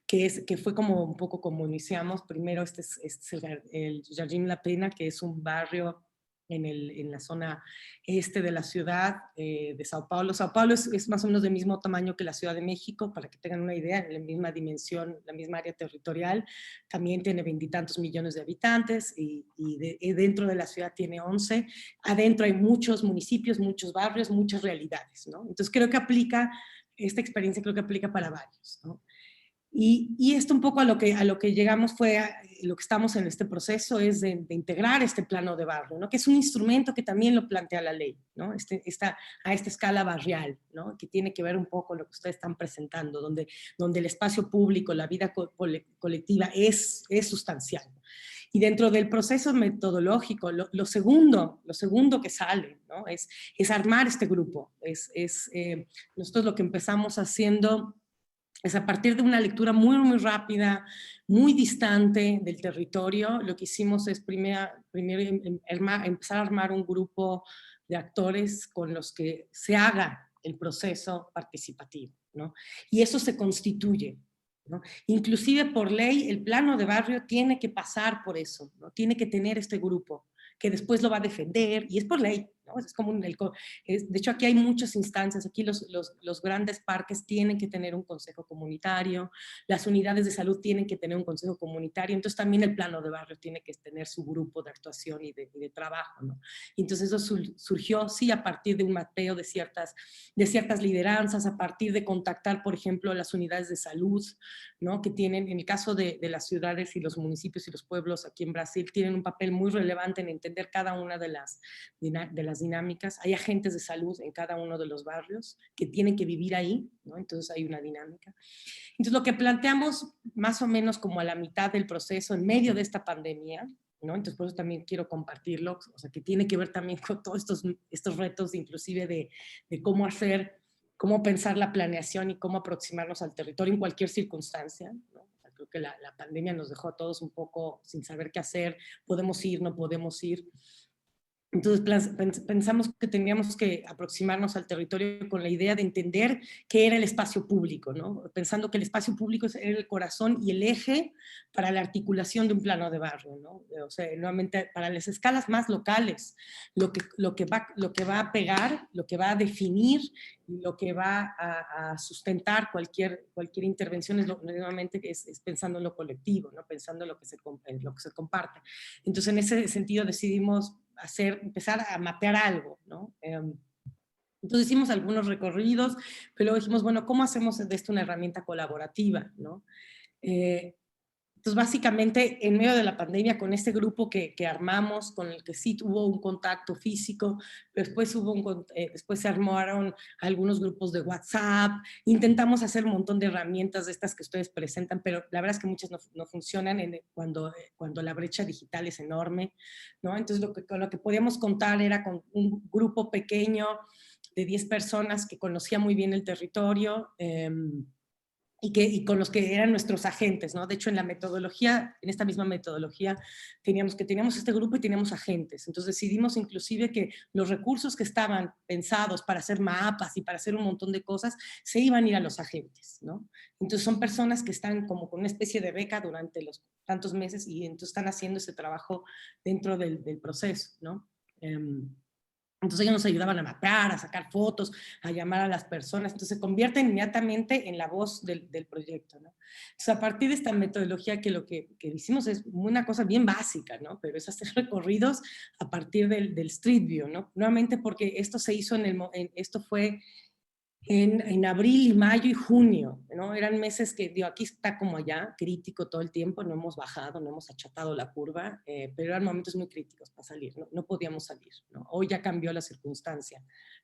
que fue como un poco como iniciamos. Primero este es el Jardín La Pena, que es un barrio en la zona este de la ciudad de Sao Paulo. Sao Paulo es más o menos del mismo tamaño que la Ciudad de México, para que tengan una idea, en la misma dimensión, la misma área territorial. También tiene 20 y tantos millones de habitantes y dentro de la ciudad tiene 11. Adentro hay muchos municipios, muchos barrios, muchas realidades, ¿no? Entonces creo que esta experiencia creo que aplica para varios, ¿no? Y esto un poco a lo que llegamos lo que estamos en este proceso es de integrar este plano de barrio, ¿no? Que es un instrumento que también lo plantea la ley, ¿no? A esta escala barrial, ¿no? Que tiene que ver un poco con lo que ustedes están presentando, donde el espacio público, la vida colectiva es sustancial. Y dentro del proceso metodológico, lo segundo que sale, ¿no? es armar este grupo. Nosotros lo que empezamos haciendo es a partir de una lectura muy, muy rápida, muy distante del territorio. Lo que hicimos es primero empezar a armar un grupo de actores con los que se haga el proceso participativo, ¿no? Y eso se constituye, ¿no? Inclusive por ley, el plano de barrio tiene que pasar por eso, ¿no? Tiene que tener este grupo que después lo va a defender, y es por ley, ¿no? Es como de hecho, aquí hay muchas instancias. Aquí los grandes parques tienen que tener un consejo comunitario, las unidades de salud tienen que tener un consejo comunitario, entonces también el plano de barrio tiene que tener su grupo de actuación y de trabajo, ¿no? Y entonces eso surgió, sí, a partir de un mapeo de ciertas lideranzas, a partir de contactar, por ejemplo, las unidades de salud, ¿no? Que tienen, en el caso de las ciudades y los municipios y los pueblos aquí en Brasil, tienen un papel muy relevante en entender cada una de las dinámicas. Hay agentes de salud en cada uno de los barrios que tienen que vivir ahí, ¿no? Entonces hay una dinámica. Entonces lo que planteamos más o menos como a la mitad del proceso, en medio de esta pandemia, ¿no? Entonces por eso también quiero compartirlo, o sea, que tiene que ver también con todos estos retos, inclusive de cómo pensar la planeación y cómo aproximarnos al territorio en cualquier circunstancia, ¿no? Creo que la pandemia nos dejó a todos un poco sin saber qué hacer, podemos ir, no podemos ir. Entonces pensamos que teníamos que aproximarnos al territorio con la idea de entender qué era el espacio público, ¿no? Pensando que el espacio público era el corazón y el eje para la articulación de un plano de barrio, ¿no? O sea, nuevamente, para las escalas más locales, lo que va a pegar, lo que va a definir, lo que va a sustentar cualquier intervención nuevamente es pensando en lo colectivo, ¿no? Pensando en lo que se comparte. Entonces, en ese sentido decidimos empezar a mapear algo, ¿no? Entonces hicimos algunos recorridos, pero luego dijimos, bueno, ¿cómo hacemos de esto una herramienta colaborativa, ¿no? Entonces, básicamente, en medio de la pandemia, con este grupo que armamos, con el que sí hubo un contacto físico, después se armaron algunos grupos de WhatsApp, intentamos hacer un montón de herramientas de estas que ustedes presentan, pero la verdad es que muchas no funcionan cuando la brecha digital es enorme, ¿no? Entonces, con lo que podíamos contar era con un grupo pequeño de 10 personas que conocía muy bien el territorio, y con los que eran nuestros agentes, ¿no? De hecho, en esta misma metodología, teníamos este grupo y teníamos agentes. Entonces decidimos inclusive que los recursos que estaban pensados para hacer mapas y para hacer un montón de cosas, se iban a ir a los agentes, ¿no? Entonces son personas que están como con una especie de beca durante los tantos meses y entonces están haciendo ese trabajo dentro del proceso, ¿no? Entonces ellos nos ayudaban a mapear, a sacar fotos, a llamar a las personas. Entonces se convierten inmediatamente en la voz del proyecto, ¿no? Entonces a partir de esta metodología que lo que hicimos es una cosa bien básica, ¿no? Pero es hacer recorridos a partir del Street View, ¿no? Nuevamente porque esto se hizo esto fue en abril y mayo y junio, ¿no? Eran meses que, digo, aquí está como allá, crítico todo el tiempo, no hemos bajado, no hemos achatado la curva, pero eran momentos muy críticos para salir, no podíamos salir, ¿no? Hoy ya cambió la circunstancia,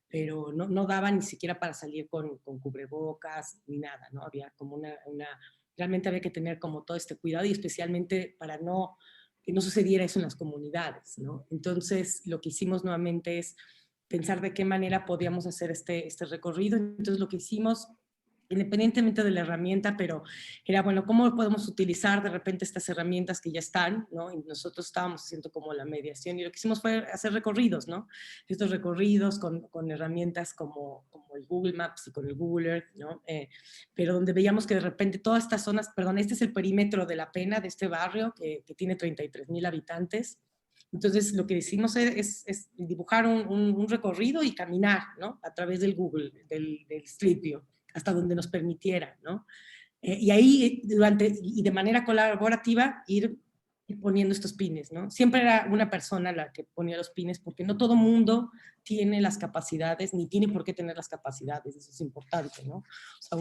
pero no daba ni siquiera para salir con cubrebocas ni nada, ¿no? Había como realmente había que tener como todo este cuidado y especialmente para que no sucediera eso en las comunidades, ¿no? Entonces, lo que hicimos nuevamente es pensar de qué manera podíamos hacer este recorrido. Entonces lo que hicimos independientemente de la herramienta, pero era, bueno, ¿cómo podemos utilizar de repente estas herramientas que ya están, ¿no? Y nosotros estábamos haciendo como la mediación, y lo que hicimos fue hacer recorridos, ¿no? Estos recorridos con herramientas como el Google Maps y con el Google Earth, ¿no? Pero donde veíamos que de repente todas estas zonas, perdón, este es el perímetro de La Pena, de este barrio, que tiene 33,000 habitantes. Entonces, lo que hicimos es dibujar un recorrido y caminar, ¿no? A través del Google, del Street View, hasta donde nos permitiera, ¿no? Y ahí, y de manera colaborativa, ir poniendo estos pines, ¿no? Siempre era una persona la que ponía los pines, porque no todo mundo tiene las capacidades, ni tiene por qué tener las capacidades, eso es importante, ¿no? O sea,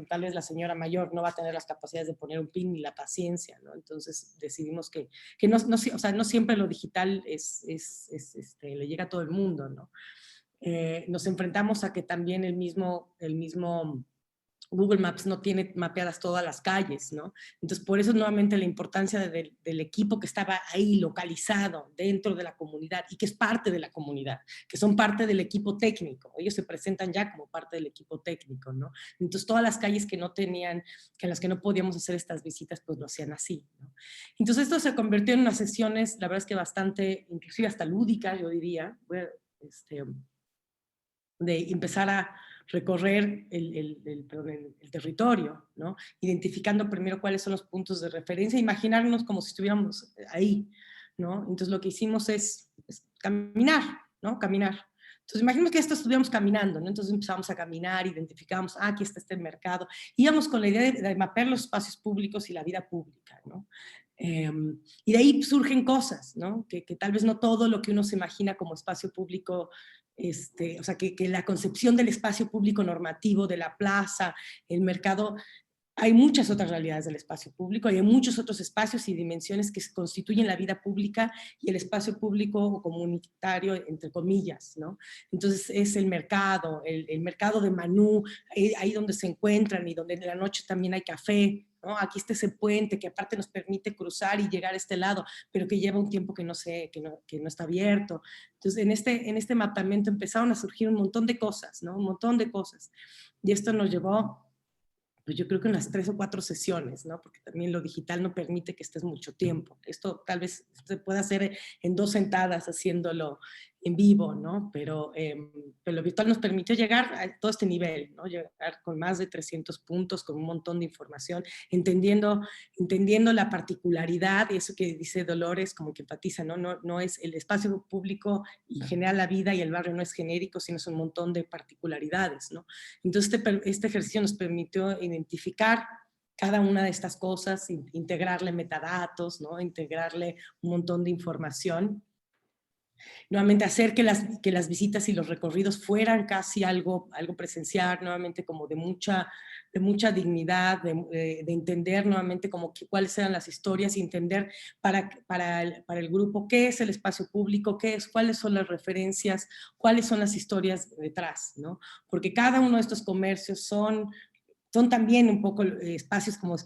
tal vez la señora mayor no va a tener las capacidades de poner un pin ni la paciencia, ¿no? Entonces decidimos que no, o sea, no siempre lo digital le llega a todo el mundo, ¿no? Nos enfrentamos a que también el mismo Google Maps no tiene mapeadas todas las calles, ¿no? Entonces, por eso nuevamente la importancia del equipo que estaba ahí localizado dentro de la comunidad y que es parte de la comunidad, que son parte del equipo técnico. Ellos se presentan ya como parte del equipo técnico, ¿no? Entonces, todas las calles que no tenían, que en las que no podíamos hacer estas visitas, pues lo hacían así, ¿no? Entonces, esto se convirtió en unas sesiones, la verdad es que bastante, inclusive hasta lúdicas, yo diría, de empezar a recorrer el territorio, ¿no? Identificando primero cuáles son los puntos de referencia, imaginarnos como si estuviéramos ahí, ¿no? Entonces lo que hicimos es caminar, ¿no? Caminar. Entonces imaginemos que esto estuviéramos caminando, ¿no? Entonces empezamos a caminar, identificamos, aquí está este mercado, íbamos con la idea de mapear los espacios públicos y la vida pública, ¿no? Y de ahí surgen cosas, ¿no? Que tal vez no todo lo que uno se imagina como espacio público, o sea, que la concepción del espacio público normativo, de la plaza, el mercado, hay muchas otras realidades del espacio público, hay muchos otros espacios y dimensiones que se constituyen la vida pública y el espacio público o comunitario, entre comillas, ¿no? Entonces es el mercado de Manú, ahí donde se encuentran y donde en la noche también hay café, ¿no? Aquí está ese puente que aparte nos permite cruzar y llegar a este lado, pero que lleva un tiempo que no está abierto. Entonces en este mapeamiento empezaron a surgir un montón de cosas, ¿no? Un montón de cosas. Y esto nos llevó, pues yo creo que unas 3 o 4 sesiones, ¿no? Porque también lo digital no permite que estés mucho tiempo. Esto tal vez se pueda hacer en 2 sentadas haciéndolo en vivo, ¿no? Pero lo virtual nos permitió llegar a todo este nivel, ¿no? Llegar con más de 300 puntos, con un montón de información, entendiendo la particularidad, y eso que dice Dolores, como que enfatiza, ¿no? No es el espacio público y en general la vida y el barrio no es genérico, sino es un montón de particularidades, ¿no? Entonces este ejercicio nos permitió identificar cada una de estas cosas, integrarle metadatos, ¿no? Integrarle un montón de información. Nuevamente hacer que las visitas y los recorridos fueran casi algo presencial, nuevamente como de mucha dignidad, de entender nuevamente como cuáles eran las historias y entender para el grupo qué es el espacio público, cuáles son las referencias, cuáles son las historias detrás, ¿no? Porque cada uno de estos comercios son también un poco espacios como,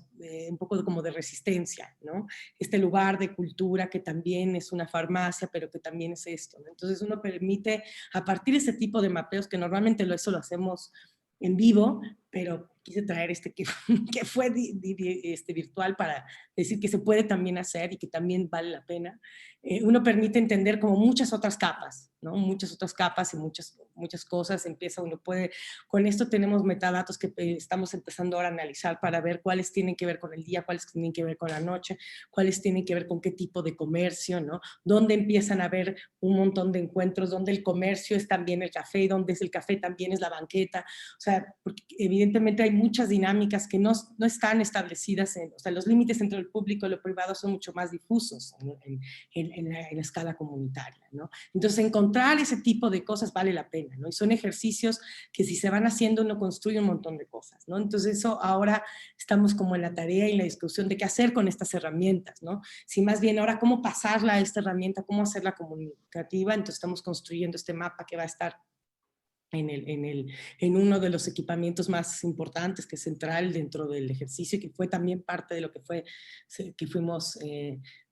un poco como de resistencia, ¿no? Este lugar de cultura que también es una farmacia, pero que también es esto, ¿no? Entonces uno permite, a partir de ese tipo de mapeos, que normalmente eso lo hacemos en vivo, pero quise traer que fue virtual para decir que se puede también hacer y que también vale la pena. Uno permite entender como muchas otras capas, ¿no? Muchas otras capas y muchas cosas. Con esto tenemos metadatos que estamos empezando ahora a analizar para ver cuáles tienen que ver con el día, cuáles tienen que ver con la noche, cuáles tienen que ver con qué tipo de comercio, ¿no? Dónde empiezan a haber un montón de encuentros, donde el comercio es también el café, y donde es el café también es la banqueta. O sea, porque evidentemente hay muchas dinámicas que no están establecidas, o sea, los límites entre el público y lo privado son mucho más difusos en la escala comunitaria, ¿no? Entonces, encontrar ese tipo de cosas vale la pena, ¿no? Y son ejercicios que si se van haciendo uno construye un montón de cosas, ¿no? Entonces, eso ahora estamos como en la tarea y en la discusión de qué hacer con estas herramientas, ¿no? Si más bien ahora cómo pasarla a esta herramienta, cómo hacerla comunicativa, entonces estamos construyendo este mapa que va a estar en uno de los equipamientos más importantes, que es central dentro del ejercicio, que fue también parte de lo que fuimos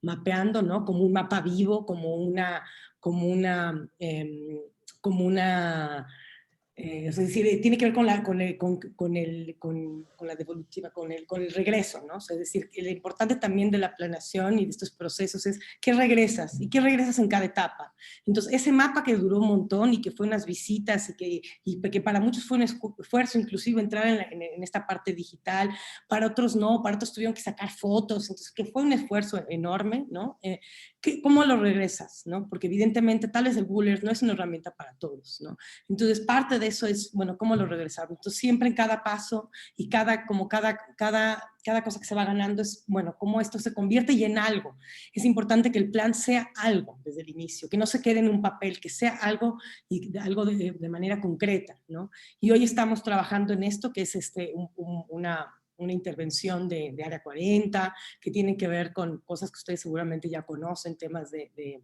mapeando, ¿no? Como un mapa vivo, como una Es decir, tiene que ver con la devolutiva, con el regreso, ¿no? O sea, es decir, lo importante también de la planeación y de estos procesos es qué regresas y qué regresas en cada etapa. Entonces, ese mapa que duró un montón y que fue unas visitas y que para muchos fue un esfuerzo inclusive entrar en esta parte digital, para otros no, para otros tuvieron que sacar fotos, entonces que fue un esfuerzo enorme, ¿no? ¿Cómo lo regresas, no? Porque evidentemente tal vez el Bullers no es una herramienta para todos, ¿no? Entonces, parte de eso es, bueno, ¿cómo lo regresamos? Entonces, siempre en cada paso y cada cosa que se va ganando es, bueno, cómo esto se convierte y en algo. Es importante que el plan sea algo desde el inicio, que no se quede en un papel, que sea algo y algo de manera concreta, ¿no? Y hoy estamos trabajando en esto, que es una intervención de Área 40, que tiene que ver con cosas que ustedes seguramente ya conocen, temas de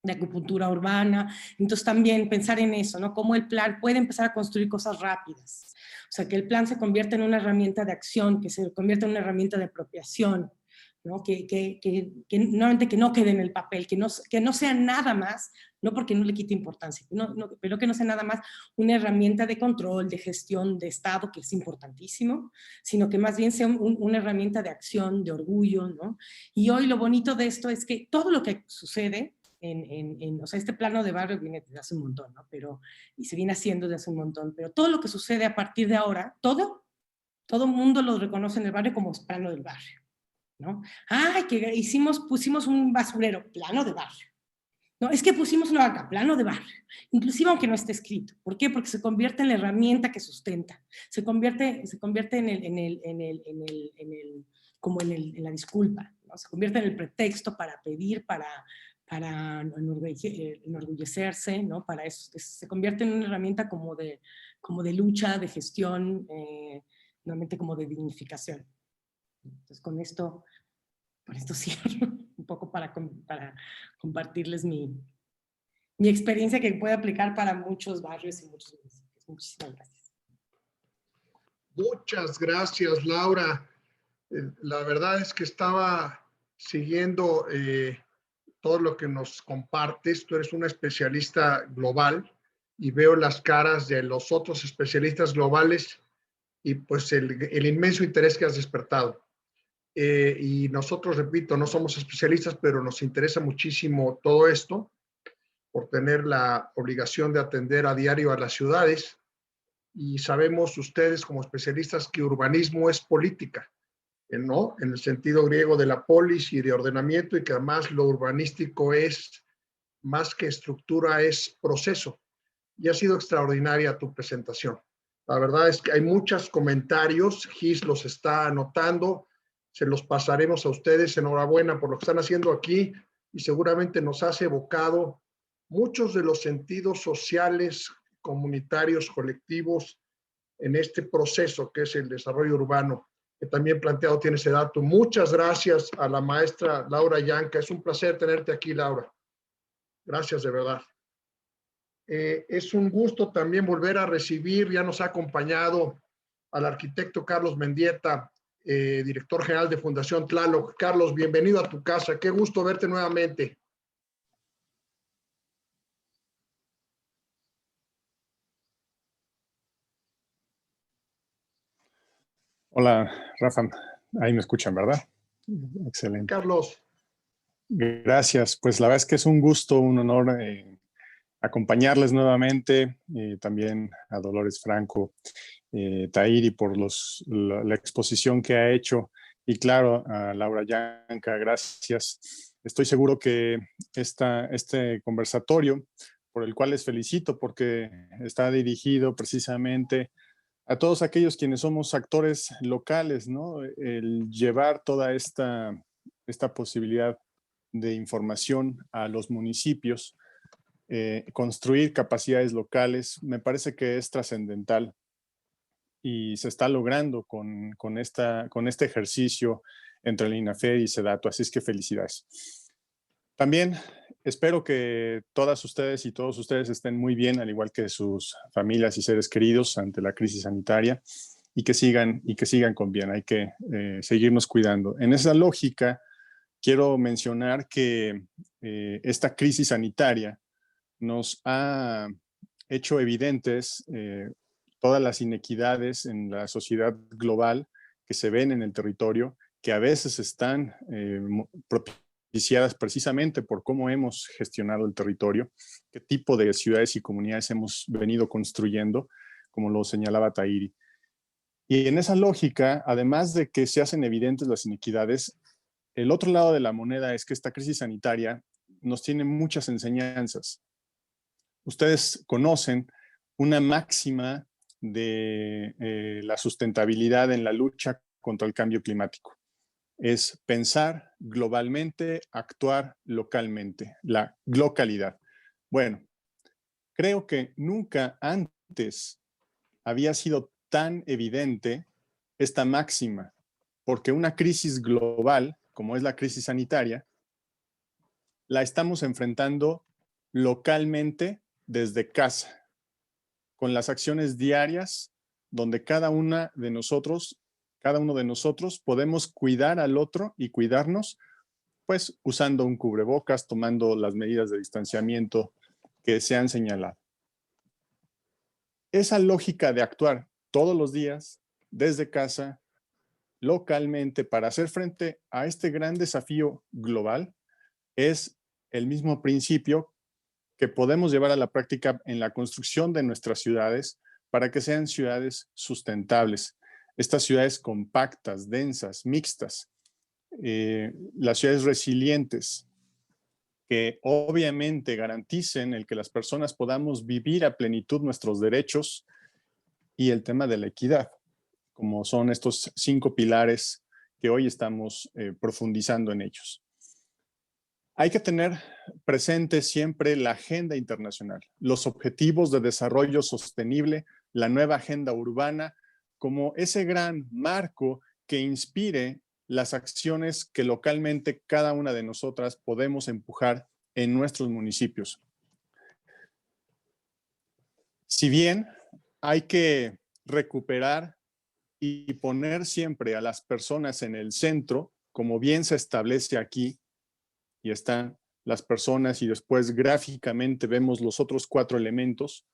acupuntura urbana. Entonces también pensar en eso, ¿no? Cómo el plan puede empezar a construir cosas rápidas. O sea, que el plan se convierta en una herramienta de acción, que se convierta en una herramienta de apropiación, ¿no? Nuevamente que no quede en el papel, que no sea nada más, no porque no le quite importancia, pero que no sea nada más una herramienta de control, de gestión, de Estado, que es importantísimo, sino que más bien sea una herramienta de acción, de orgullo, ¿no? Y hoy lo bonito de esto es que todo lo que sucede, o sea, este plano de barrio viene desde hace un montón, ¿no? Y se viene haciendo desde hace un montón, pero todo lo que sucede a partir de ahora, todo mundo lo reconoce en el barrio como plano del barrio, ¿no? ¡Ay, que pusimos un basurero! Plano de barrio. No, es que pusimos una banca, plano de barrio, inclusive aunque no esté escrito. ¿Por qué? Porque se convierte en la herramienta que sustenta, se convierte en la disculpa, ¿no? Se convierte en el pretexto para pedir, para enorgullecerse, ¿no? Para eso, se convierte en una herramienta como de lucha, de gestión, nuevamente como de dignificación. Entonces con esto cierro un poco para compartirles mi experiencia que puede aplicar para muchos barrios y muchos municipios. Muchísimas gracias. Muchas gracias, Laura. La verdad es que estaba siguiendo todo lo que nos compartes. Tú eres una especialista global y veo las caras de los otros especialistas globales y pues el inmenso interés que has despertado. Y nosotros, repito, no somos especialistas, pero nos interesa muchísimo todo esto por tener la obligación de atender a diario a las ciudades. Y sabemos ustedes como especialistas que urbanismo es política, ¿no? En el sentido griego de la polis y de ordenamiento, y que además lo urbanístico es más que estructura, es proceso. Y ha sido extraordinaria tu presentación. La verdad es que hay muchos comentarios, Gis los está anotando, se los pasaremos a ustedes. Enhorabuena por lo que están haciendo aquí y seguramente nos has evocado muchos de los sentidos sociales, comunitarios, colectivos en este proceso que es el desarrollo urbano, que también planteado tiene ese dato. Muchas gracias a la maestra Laura Yanca. Es un placer tenerte aquí, Laura. Gracias de verdad. Es un gusto también volver a recibir, ya nos ha acompañado al arquitecto Carlos Mendieta, director general de Fundación Tlaloc. Carlos, bienvenido a tu casa. Qué gusto verte nuevamente. Hola, Rafa. Ahí me escuchan, ¿verdad? Excelente. Carlos. Gracias. Pues la verdad es que es un gusto, un honor acompañarles nuevamente. También a Dolores Franco, Tahiri por la exposición que ha hecho. Y claro, a Laura Yanca, gracias. Estoy seguro que este conversatorio, por el cual les felicito porque está dirigido precisamente a todos aquellos quienes somos actores locales, ¿no? El llevar toda esta posibilidad de información a los municipios, construir capacidades locales, me parece que es trascendental y se está logrando con este ejercicio entre el INAFED y SEDATU, así es que felicidades. También espero que todas ustedes y todos ustedes estén muy bien, al igual que sus familias y seres queridos ante la crisis sanitaria y que sigan con bien. Hay que seguirnos cuidando. En esa lógica, quiero mencionar que esta crisis sanitaria nos ha hecho evidentes todas las inequidades en la sociedad global que se ven en el territorio, que a veces están propiciadas precisamente por cómo hemos gestionado el territorio, qué tipo de ciudades y comunidades hemos venido construyendo, como lo señalaba Tairi. Y en esa lógica, además de que se hacen evidentes las inequidades, el otro lado de la moneda es que esta crisis sanitaria nos tiene muchas enseñanzas. Ustedes conocen una máxima de la sustentabilidad en la lucha contra el cambio climático. Es pensar globalmente, actuar localmente, la glocalidad. Bueno, creo que nunca antes había sido tan evidente esta máxima, porque una crisis global, como es la crisis sanitaria, la estamos enfrentando localmente desde casa, con las acciones diarias donde cada uno de nosotros podemos cuidar al otro y cuidarnos, pues usando un cubrebocas, tomando las medidas de distanciamiento que se han señalado. Esa lógica de actuar todos los días, desde casa, localmente, para hacer frente a este gran desafío global, es el mismo principio que podemos llevar a la práctica en la construcción de nuestras ciudades para que sean ciudades sustentables. Estas ciudades compactas, densas, mixtas, las ciudades resilientes, que obviamente garanticen el que las personas podamos vivir a plenitud nuestros derechos, y el tema de la equidad, como son estos 5 pilares que hoy estamos profundizando en ellos. Hay que tener presente siempre la agenda internacional, los objetivos de desarrollo sostenible, la nueva agenda urbana, como ese gran marco que inspire las acciones que localmente cada una de nosotras podemos empujar en nuestros municipios. Si bien hay que recuperar y poner siempre a las personas en el centro, como bien se establece aquí, y están las personas y después gráficamente vemos los otros 4 elementos,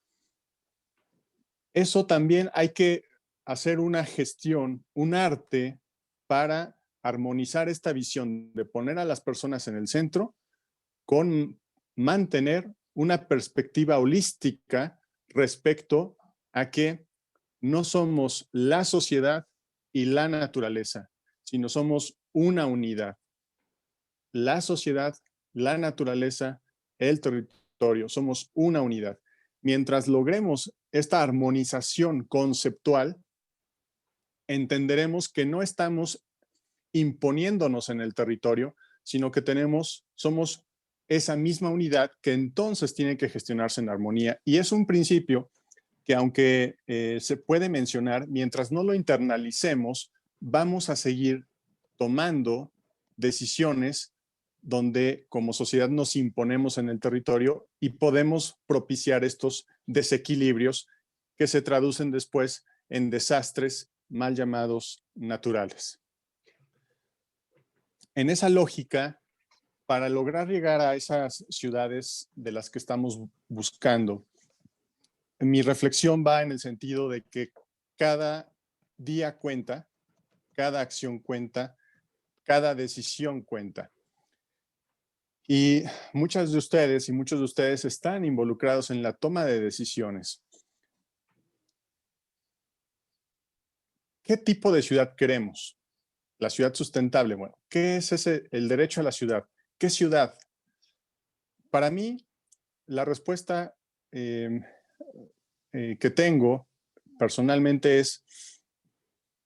eso también hay que hacer una gestión, un arte para armonizar esta visión de poner a las personas en el centro con mantener una perspectiva holística respecto a que no somos la sociedad y la naturaleza, sino somos una unidad. La sociedad, la naturaleza, el territorio, somos una unidad. Mientras logremos esta armonización conceptual, entenderemos que no estamos imponiéndonos en el territorio, sino que somos esa misma unidad que entonces tiene que gestionarse en armonía. Y es un principio que, aunque se puede mencionar, mientras no lo internalicemos, vamos a seguir tomando decisiones donde como sociedad nos imponemos en el territorio y podemos propiciar estos desequilibrios que se traducen después en desastres mal llamados naturales. En esa lógica, para lograr llegar a esas ciudades de las que estamos buscando, mi reflexión va en el sentido de que cada día cuenta, cada acción cuenta, cada decisión cuenta. Y muchas de ustedes y muchos de ustedes están involucrados en la toma de decisiones. ¿Qué tipo de ciudad queremos? La ciudad sustentable. Bueno, ¿qué es el derecho a la ciudad? ¿Qué ciudad? Para mí, la respuesta que tengo personalmente es,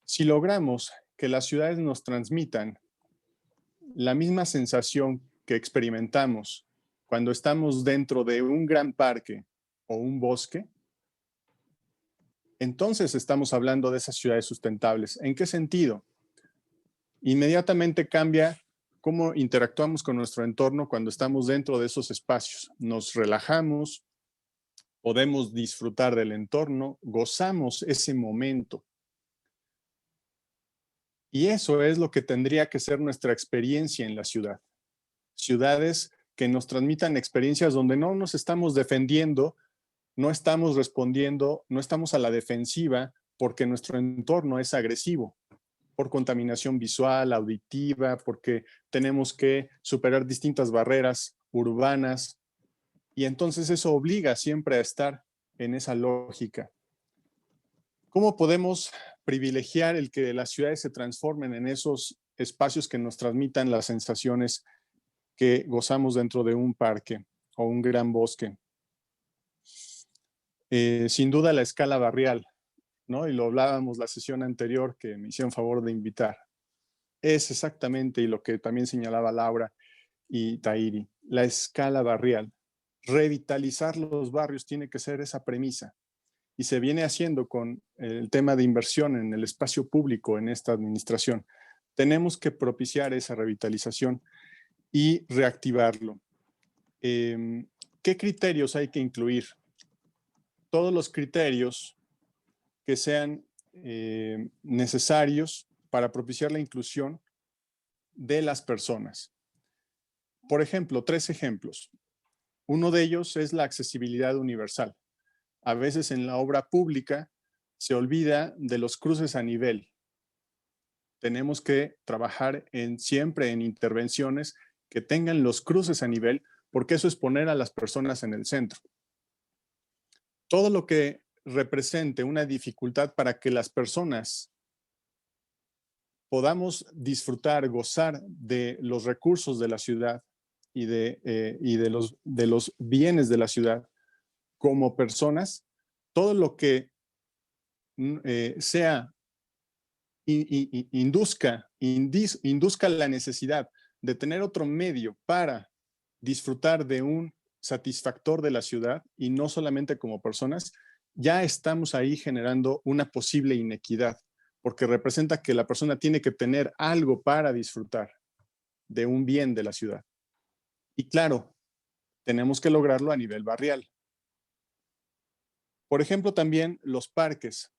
si logramos que las ciudades nos transmitan la misma sensación que experimentamos cuando estamos dentro de un gran parque o un bosque, entonces estamos hablando de esas ciudades sustentables. ¿En qué sentido? Inmediatamente cambia cómo interactuamos con nuestro entorno cuando estamos dentro de esos espacios. Nos relajamos, podemos disfrutar del entorno, gozamos ese momento. Y eso es lo que tendría que ser nuestra experiencia en la ciudad. Ciudades que nos transmitan experiencias donde no nos estamos defendiendo no estamos respondiendo, no estamos a la defensiva porque nuestro entorno es agresivo, por contaminación visual, auditiva, porque tenemos que superar distintas barreras urbanas, y entonces eso obliga siempre a estar en esa lógica. ¿Cómo podemos privilegiar el que las ciudades se transformen en esos espacios que nos transmitan las sensaciones que gozamos dentro de un parque o un gran bosque? Sin duda la escala barrial, ¿no? Y lo hablábamos la sesión anterior que me hicieron favor de invitar. Es exactamente, y lo que también señalaba Laura y Tahiri, la escala barrial. Revitalizar los barrios tiene que ser esa premisa. Y se viene haciendo con el tema de inversión en el espacio público en esta administración. Tenemos que propiciar esa revitalización y reactivarlo. ¿Qué criterios hay que incluir? Todos los criterios que sean necesarios para propiciar la inclusión de las personas. Por ejemplo, 3 ejemplos. Uno de ellos es la accesibilidad universal. A veces en la obra pública se olvida de los cruces a nivel. Tenemos que trabajar siempre en intervenciones que tengan los cruces a nivel, porque eso es poner a las personas en el centro. Todo lo que represente una dificultad para que las personas podamos disfrutar, gozar de los recursos de la ciudad y de los bienes de la ciudad como personas, todo lo que induzca la necesidad de tener otro medio para disfrutar de un satisfactor de la ciudad y no solamente como personas, ya estamos ahí generando una posible inequidad, porque representa que la persona tiene que tener algo para disfrutar de un bien de la ciudad. Y claro, tenemos que lograrlo a nivel barrial. Por ejemplo, también los parques.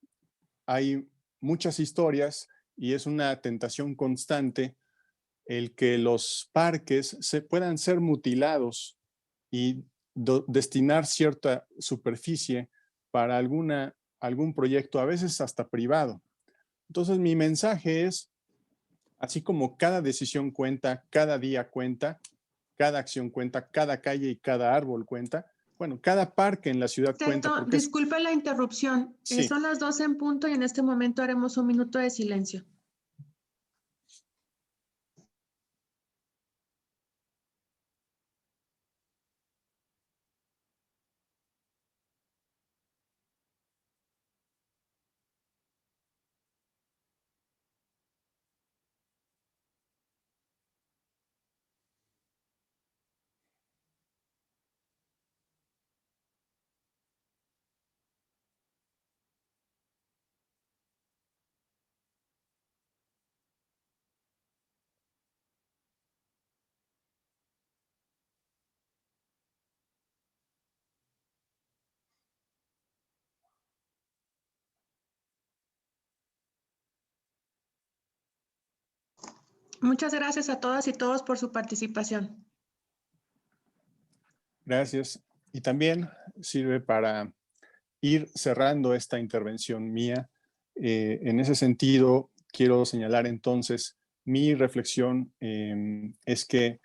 Hay muchas historias y es una tentación constante el que los parques puedan ser mutilados y destinar cierta superficie para algún proyecto, a veces hasta privado. Entonces, mi mensaje es, así como cada decisión cuenta, cada día cuenta, cada acción cuenta, cada calle y cada árbol cuenta, bueno, cada parque en la ciudad cuenta. Disculpe la interrupción. Sí. Son las 12 en punto y en este momento haremos un minuto de silencio. Muchas gracias a todas y todos por su participación. Gracias. Y también sirve para ir cerrando esta intervención mía. En ese sentido, quiero señalar entonces mi reflexión es que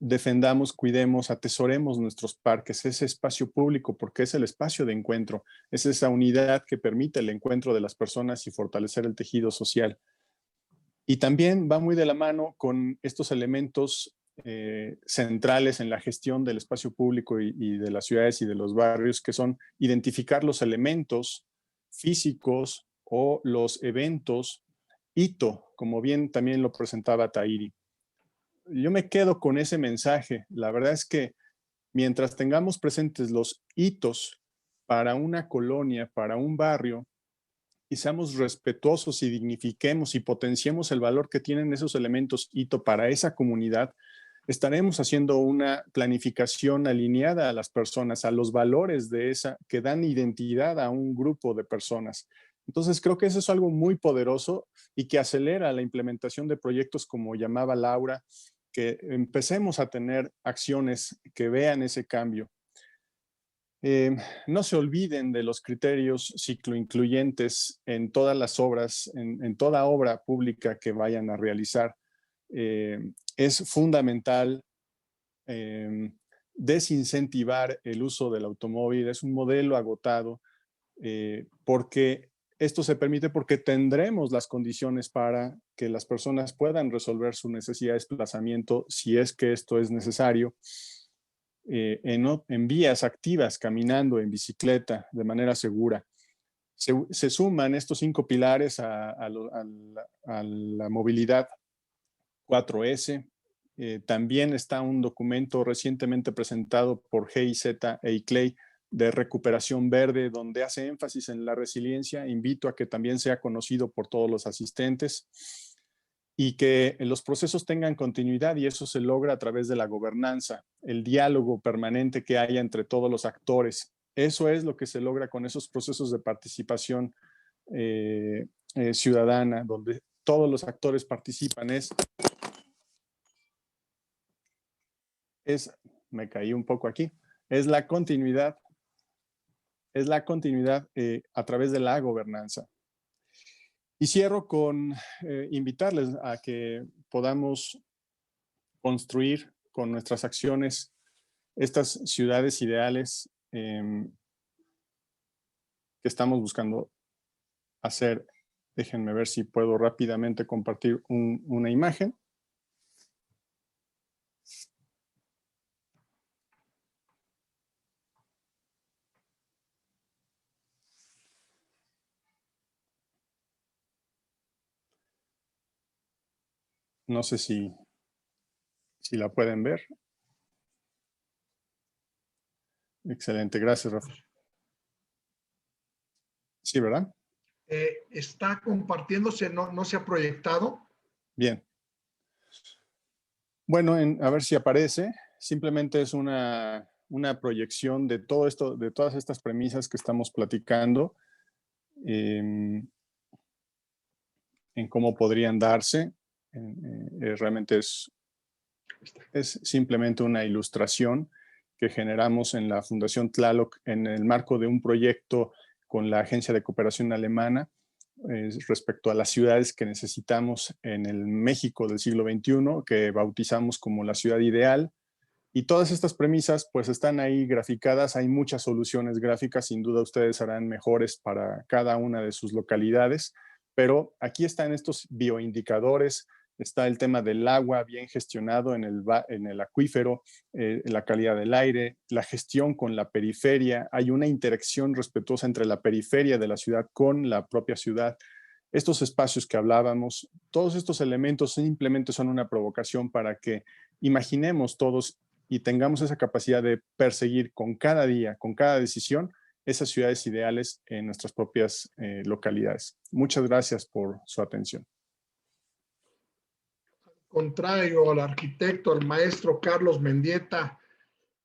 defendamos, cuidemos, atesoremos nuestros parques, ese espacio público, porque es el espacio de encuentro, es esa unidad que permite el encuentro de las personas y fortalecer el tejido social. Y también va muy de la mano con estos elementos centrales en la gestión del espacio público y de las ciudades y de los barrios, que son identificar los elementos físicos o los eventos hito, como bien también lo presentaba Tahiri. Yo me quedo con ese mensaje. La verdad es que mientras tengamos presentes los hitos para una colonia, para un barrio, y seamos respetuosos y dignifiquemos y potenciemos el valor que tienen esos elementos hito para esa comunidad, estaremos haciendo una planificación alineada a las personas, a los valores de esa, que dan identidad a un grupo de personas. Entonces creo que eso es algo muy poderoso y que acelera la implementación de proyectos como llamaba Laura, que empecemos a tener acciones que vean ese cambio. No se olviden de los criterios cicloincluyentes en todas las obras, en toda obra pública que vayan a realizar. Es fundamental desincentivar el uso del automóvil. Es un modelo agotado porque esto se permite porque tendremos las condiciones para que las personas puedan resolver su necesidad de desplazamiento si es que esto es necesario. En vías activas, caminando, en bicicleta, de manera segura. Se suman estos 5 pilares a la movilidad 4S. También está un documento recientemente presentado por GIZ e ICLEI de recuperación verde, donde hace énfasis en la resiliencia. Invito a que también sea conocido por todos los asistentes y que los procesos tengan continuidad, y eso se logra a través de la gobernanza, el diálogo permanente que haya entre todos los actores. Eso es lo que se logra con esos procesos de participación ciudadana, donde todos los actores participan. Me caí un poco aquí, es la continuidad a través de la gobernanza. Y cierro con invitarles a que podamos construir con nuestras acciones estas ciudades ideales que estamos buscando hacer. Déjenme ver si puedo rápidamente compartir una imagen. No sé si la pueden ver. Excelente, gracias, Rafa. Sí, ¿verdad? Está compartiéndose, no se ha proyectado. Bien. Bueno, a ver si aparece. Simplemente es una proyección de todo esto, de todas estas premisas que estamos platicando, en cómo podrían darse. Realmente es simplemente una ilustración que generamos en la Fundación Tlaloc en el marco de un proyecto con la Agencia de Cooperación Alemana respecto a las ciudades que necesitamos en el México del siglo XXI, que bautizamos como la ciudad ideal. Y todas estas premisas pues están ahí graficadas. Hay muchas soluciones gráficas, sin duda ustedes harán mejores para cada una de sus localidades, pero aquí están estos bioindicadores. Está el tema del agua bien gestionado en el acuífero, la calidad del aire, la gestión con la periferia. Hay una interacción respetuosa entre la periferia de la ciudad con la propia ciudad. Estos espacios que hablábamos, todos estos elementos simplemente son una provocación para que imaginemos todos y tengamos esa capacidad de perseguir con cada día, con cada decisión, esas ciudades ideales en nuestras propias localidades. Muchas gracias por su atención. Contrario al arquitecto, al maestro Carlos Mendieta.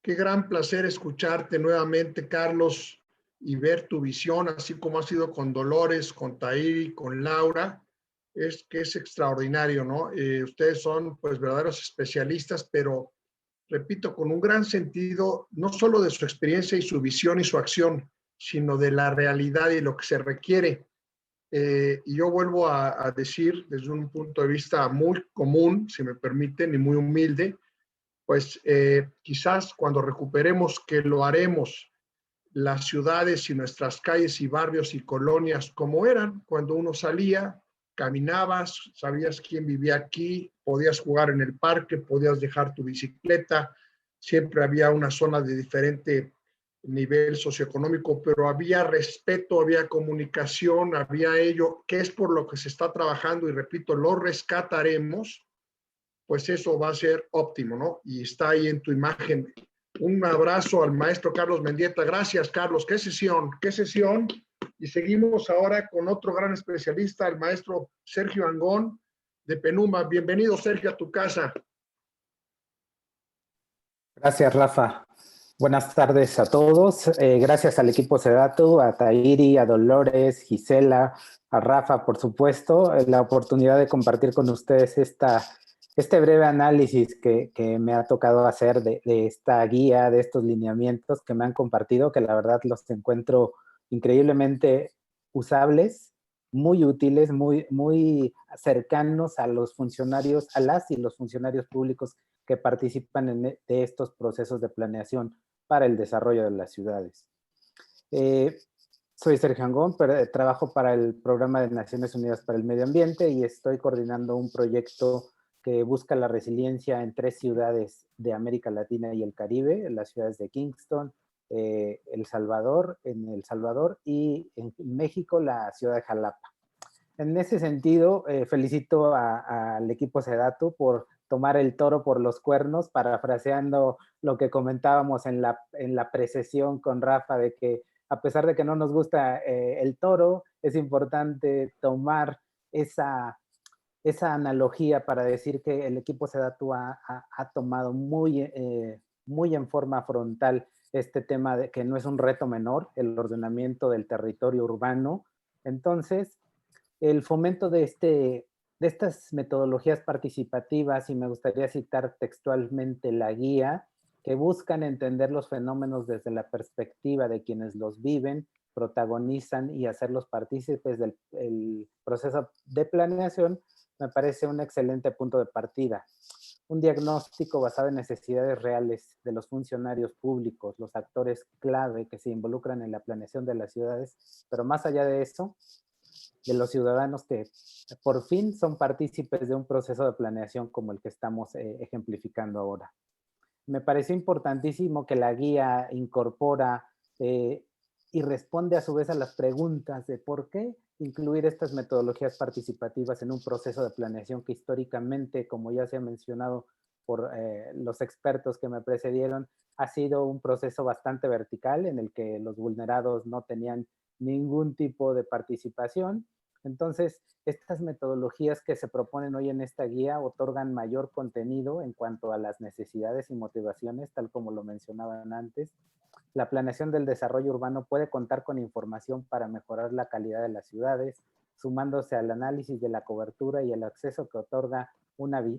Qué gran placer escucharte nuevamente, Carlos, y ver tu visión, así como ha sido con Dolores, con Tairi, con Laura. Es extraordinario, ¿no? Ustedes son pues verdaderos especialistas, pero repito, con un gran sentido, no solo de su experiencia y su visión y su acción, sino de la realidad y lo que se requiere. Y yo vuelvo a decir desde un punto de vista muy común, si me permiten, y muy humilde, pues quizás cuando recuperemos, que lo haremos, las ciudades y nuestras calles y barrios y colonias como eran, cuando uno salía, caminabas, sabías quién vivía aquí, podías jugar en el parque, podías dejar tu bicicleta, siempre había una zona de diferente nivel socioeconómico, pero había respeto, había comunicación, había ello, que es por lo que se está trabajando, y repito, lo rescataremos, pues eso va a ser óptimo, ¿no? Y está ahí en tu imagen. Un abrazo al maestro Carlos Mendieta. Gracias, Carlos. Qué sesión, qué sesión. Y seguimos ahora con otro gran especialista, el maestro Sergio Angón de Penuma. Bienvenido, Sergio, a tu casa. Gracias, Rafa. Buenas tardes a todos. Gracias al equipo Sedatu, a Tairi, a Dolores, Gisela, a Rafa, por supuesto, la oportunidad de compartir con ustedes esta este breve análisis que me ha tocado hacer de esta guía, de estos lineamientos que me han compartido, que la verdad los encuentro increíblemente usables, muy útiles, muy cercanos a los funcionarios, a las y los funcionarios públicos que participan de estos procesos de planeación para el desarrollo de las ciudades. Soy Sergio Angón, trabajo para el Programa de Naciones Unidas para el Medio Ambiente y estoy coordinando un proyecto que busca la resiliencia en 3 ciudades de América Latina y el Caribe, en las ciudades de Kingston, en El Salvador y en México, la ciudad de Jalapa. En ese sentido, felicito al equipo SEDATU por tomar el toro por los cuernos, parafraseando lo que comentábamos en la precesión con Rafa, de que a pesar de que no nos gusta el toro, es importante tomar esa analogía para decir que el equipo SEDATU ha tomado muy en forma frontal este tema de que no es un reto menor, el ordenamiento del territorio urbano. Entonces, el fomento de estas metodologías participativas, y me gustaría citar textualmente la guía, que buscan entender los fenómenos desde la perspectiva de quienes los viven, protagonizan y hacerlos partícipes del proceso de planeación, me parece un excelente punto de partida. Un diagnóstico basado en necesidades reales de los funcionarios públicos, los actores clave que se involucran en la planeación de las ciudades, pero más allá de eso, de los ciudadanos que por fin son partícipes de un proceso de planeación como el que estamos ejemplificando ahora. Me pareció importantísimo que la guía incorpora y responde a su vez a las preguntas de por qué incluir estas metodologías participativas en un proceso de planeación que históricamente, como ya se ha mencionado por los expertos que me precedieron, ha sido un proceso bastante vertical en el que los vulnerados no tenían ningún tipo de participación. Entonces, estas metodologías que se proponen hoy en esta guía otorgan mayor contenido en cuanto a las necesidades y motivaciones, tal como lo mencionaban antes. La planeación del desarrollo urbano puede contar con información para mejorar la calidad de las ciudades, sumándose al análisis de la cobertura y el acceso que otorga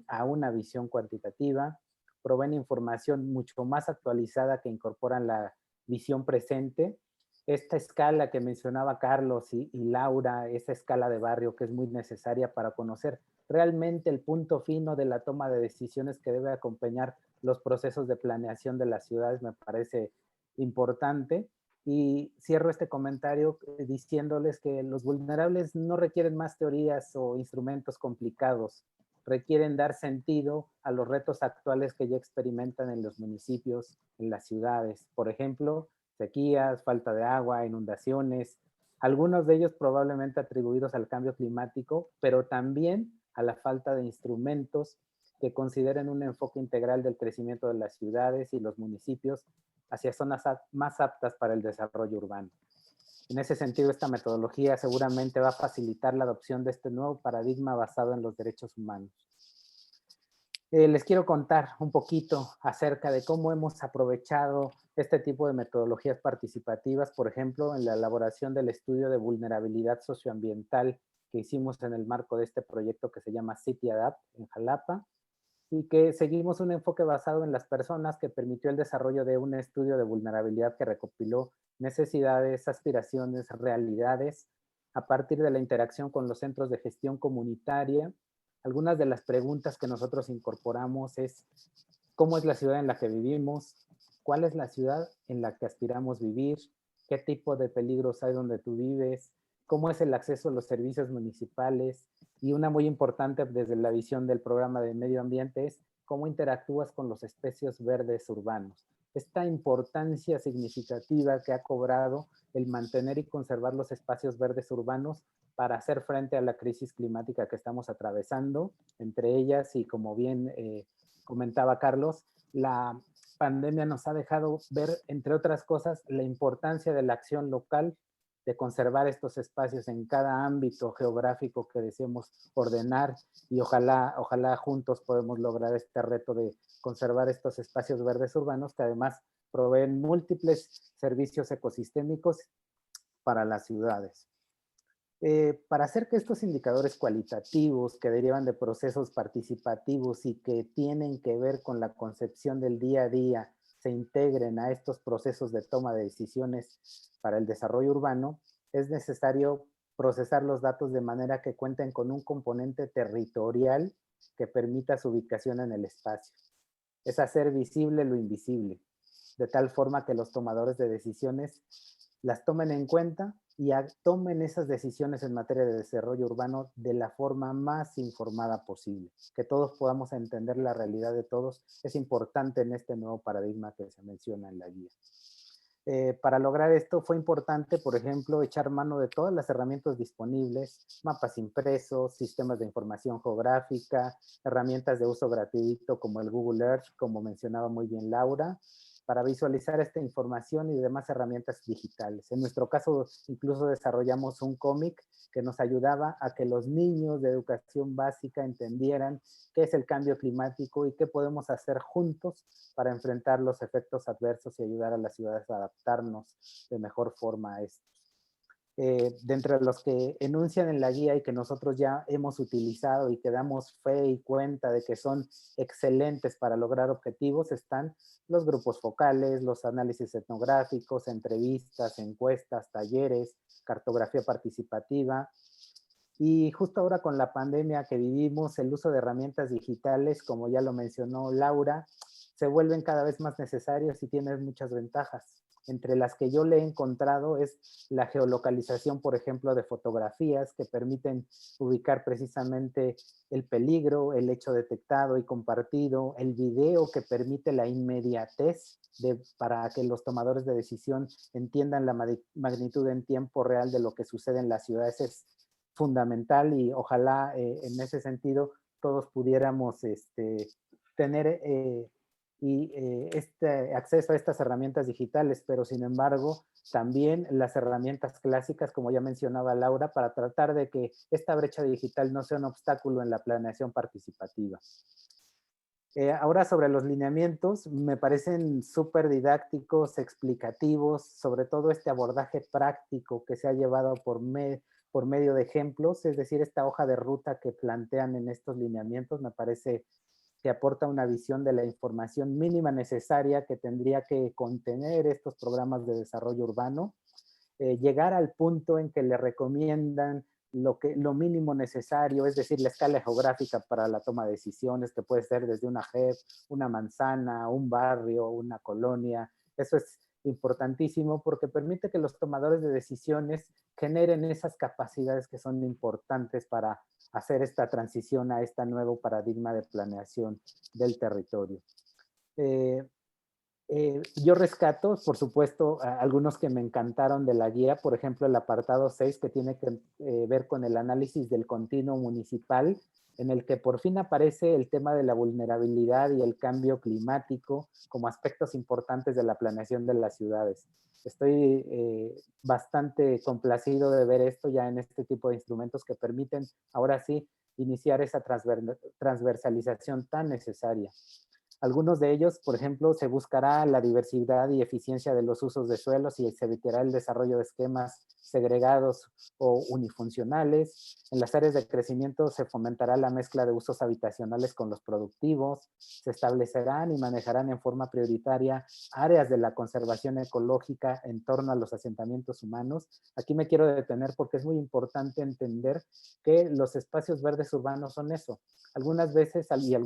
a una visión cuantitativa. Proveen información mucho más actualizada que incorporan la visión presente. Esta escala que mencionaba Carlos y Laura, esa escala de barrio que es muy necesaria para conocer realmente el punto fino de la toma de decisiones que debe acompañar los procesos de planeación de las ciudades, me parece importante. Y cierro este comentario diciéndoles que los vulnerables no requieren más teorías o instrumentos complicados, requieren dar sentido a los retos actuales que ya experimentan en los municipios, en las ciudades. Por ejemplo, sequías, falta de agua, inundaciones, algunos de ellos probablemente atribuidos al cambio climático, pero también a la falta de instrumentos que consideren un enfoque integral del crecimiento de las ciudades y los municipios hacia zonas más aptas para el desarrollo urbano. En ese sentido, esta metodología seguramente va a facilitar la adopción de este nuevo paradigma basado en los derechos humanos. Les quiero contar un poquito acerca de cómo hemos aprovechado este tipo de metodologías participativas, por ejemplo, en la elaboración del estudio de vulnerabilidad socioambiental que hicimos en el marco de este proyecto que se llama City Adapt en Jalapa, y que seguimos un enfoque basado en las personas que permitió el desarrollo de un estudio de vulnerabilidad que recopiló necesidades, aspiraciones, realidades, a partir de la interacción con los centros de gestión comunitaria. Algunas de las preguntas que nosotros incorporamos es: ¿cómo es la ciudad en la que vivimos? ¿Cuál es la ciudad en la que aspiramos vivir? ¿Qué tipo de peligros hay donde tú vives? ¿Cómo es el acceso a los servicios municipales? Y una muy importante desde la visión del programa de medio ambiente es cómo interactúas con los espacios verdes urbanos. Esta importancia significativa que ha cobrado el mantener y conservar los espacios verdes urbanos para hacer frente a la crisis climática que estamos atravesando, entre ellas, y como bien comentaba Carlos, la pandemia nos ha dejado ver, entre otras cosas, la importancia de la acción local, de conservar estos espacios en cada ámbito geográfico que deseemos ordenar, y ojalá juntos podemos lograr este reto de conservar estos espacios verdes urbanos que además proveen múltiples servicios ecosistémicos para las ciudades. Para hacer que estos indicadores cualitativos que derivan de procesos participativos y que tienen que ver con la concepción del día a día se integren a estos procesos de toma de decisiones para el desarrollo urbano, es necesario procesar los datos de manera que cuenten con un componente territorial que permita su ubicación en el espacio. Es hacer visible lo invisible, de tal forma que los tomadores de decisiones las tomen en cuenta y tomen esas decisiones en materia de desarrollo urbano de la forma más informada posible. Que todos podamos entender la realidad de todos es importante en este nuevo paradigma que se menciona en la guía. Para lograr esto fue importante, por ejemplo, echar mano de todas las herramientas disponibles, mapas impresos, sistemas de información geográfica, herramientas de uso gratuito como el Google Earth, como mencionaba muy bien Laura, para visualizar esta información y demás herramientas digitales. En nuestro caso, incluso desarrollamos un cómic que nos ayudaba a que los niños de educación básica entendieran qué es el cambio climático y qué podemos hacer juntos para enfrentar los efectos adversos y ayudar a las ciudades a adaptarnos de mejor forma a esto. De entre los que enuncian en la guía y que nosotros ya hemos utilizado y que damos fe y cuenta de que son excelentes para lograr objetivos, están los grupos focales, los análisis etnográficos, entrevistas, encuestas, talleres, cartografía participativa. Y justo ahora con la pandemia que vivimos, el uso de herramientas digitales, como ya lo mencionó Laura, se vuelven cada vez más necesarios y tienen muchas ventajas. Entre las que yo le he encontrado es la geolocalización, por ejemplo, de fotografías que permiten ubicar precisamente el peligro, el hecho detectado y compartido, el video que permite la inmediatez para que los tomadores de decisión entiendan la magnitud en tiempo real de lo que sucede en las ciudades. Es fundamental y ojalá en ese sentido todos pudiéramos tener este acceso a estas herramientas digitales, pero sin embargo también las herramientas clásicas, como ya mencionaba Laura, para tratar de que esta brecha digital no sea un obstáculo en la planeación participativa. Ahora sobre los lineamientos, me parecen súper didácticos, explicativos, sobre todo este abordaje práctico que se ha llevado por medio de ejemplos, es decir, esta hoja de ruta que plantean en estos lineamientos me parece que aporta una visión de la información mínima necesaria que tendría que contener estos programas de desarrollo urbano, llegar al punto en que le recomiendan lo mínimo necesario, es decir, la escala geográfica para la toma de decisiones, que puede ser desde una JEP, una manzana, un barrio, una colonia. Eso es importantísimo porque permite que los tomadores de decisiones generen esas capacidades que son importantes para hacer esta transición a este nuevo paradigma de planeación del territorio. Yo rescato, por supuesto, algunos que me encantaron de la guía, por ejemplo, el apartado 6 que tiene que ver con el análisis del continuo municipal, en el que por fin aparece el tema de la vulnerabilidad y el cambio climático como aspectos importantes de la planeación de las ciudades. Estoy bastante complacido de ver esto ya en este tipo de instrumentos que permiten, ahora sí, iniciar esa transversalización tan necesaria. Algunos de ellos, por ejemplo, se buscará la diversidad y eficiencia de los usos de suelos y se evitará el desarrollo de esquemas segregados o unifuncionales. En las áreas de crecimiento se fomentará la mezcla de usos habitacionales con los productivos. Se establecerán y manejarán en forma prioritaria áreas de la conservación ecológica en torno a los asentamientos humanos. Aquí me quiero detener porque es muy importante entender que los espacios verdes urbanos son eso. Algunas veces, y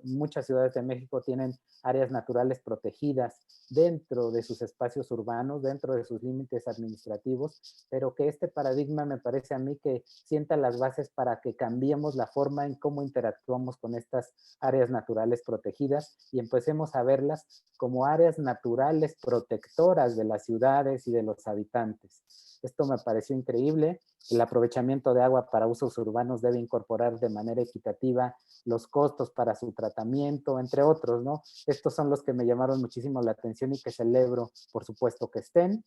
muchas ciudades de México tienen áreas naturales protegidas dentro de sus espacios urbanos, dentro de sus límites administrativos, pero que este paradigma me parece a mí que sienta las bases para que cambiemos la forma en cómo interactuamos con estas áreas naturales protegidas y empecemos a verlas como áreas naturales protectoras de las ciudades y de los habitantes. Esto me pareció increíble. El aprovechamiento de agua para usos urbanos debe incorporar de manera equitativa los costos para su tratamiento, entre otros, ¿no? Estos son los que me llamaron muchísimo la atención y que celebro, por supuesto, que estén.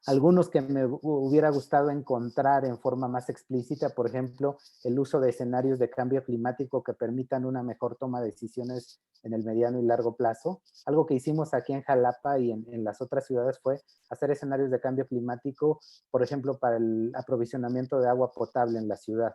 Algunos que me hubiera gustado encontrar en forma más explícita, por ejemplo, el uso de escenarios de cambio climático que permitan una mejor toma de decisiones en el mediano y largo plazo. Algo que hicimos aquí en Jalapa y en las otras ciudades fue hacer escenarios de cambio climático, por ejemplo, para el aprovisionamiento de agua potable en la ciudad.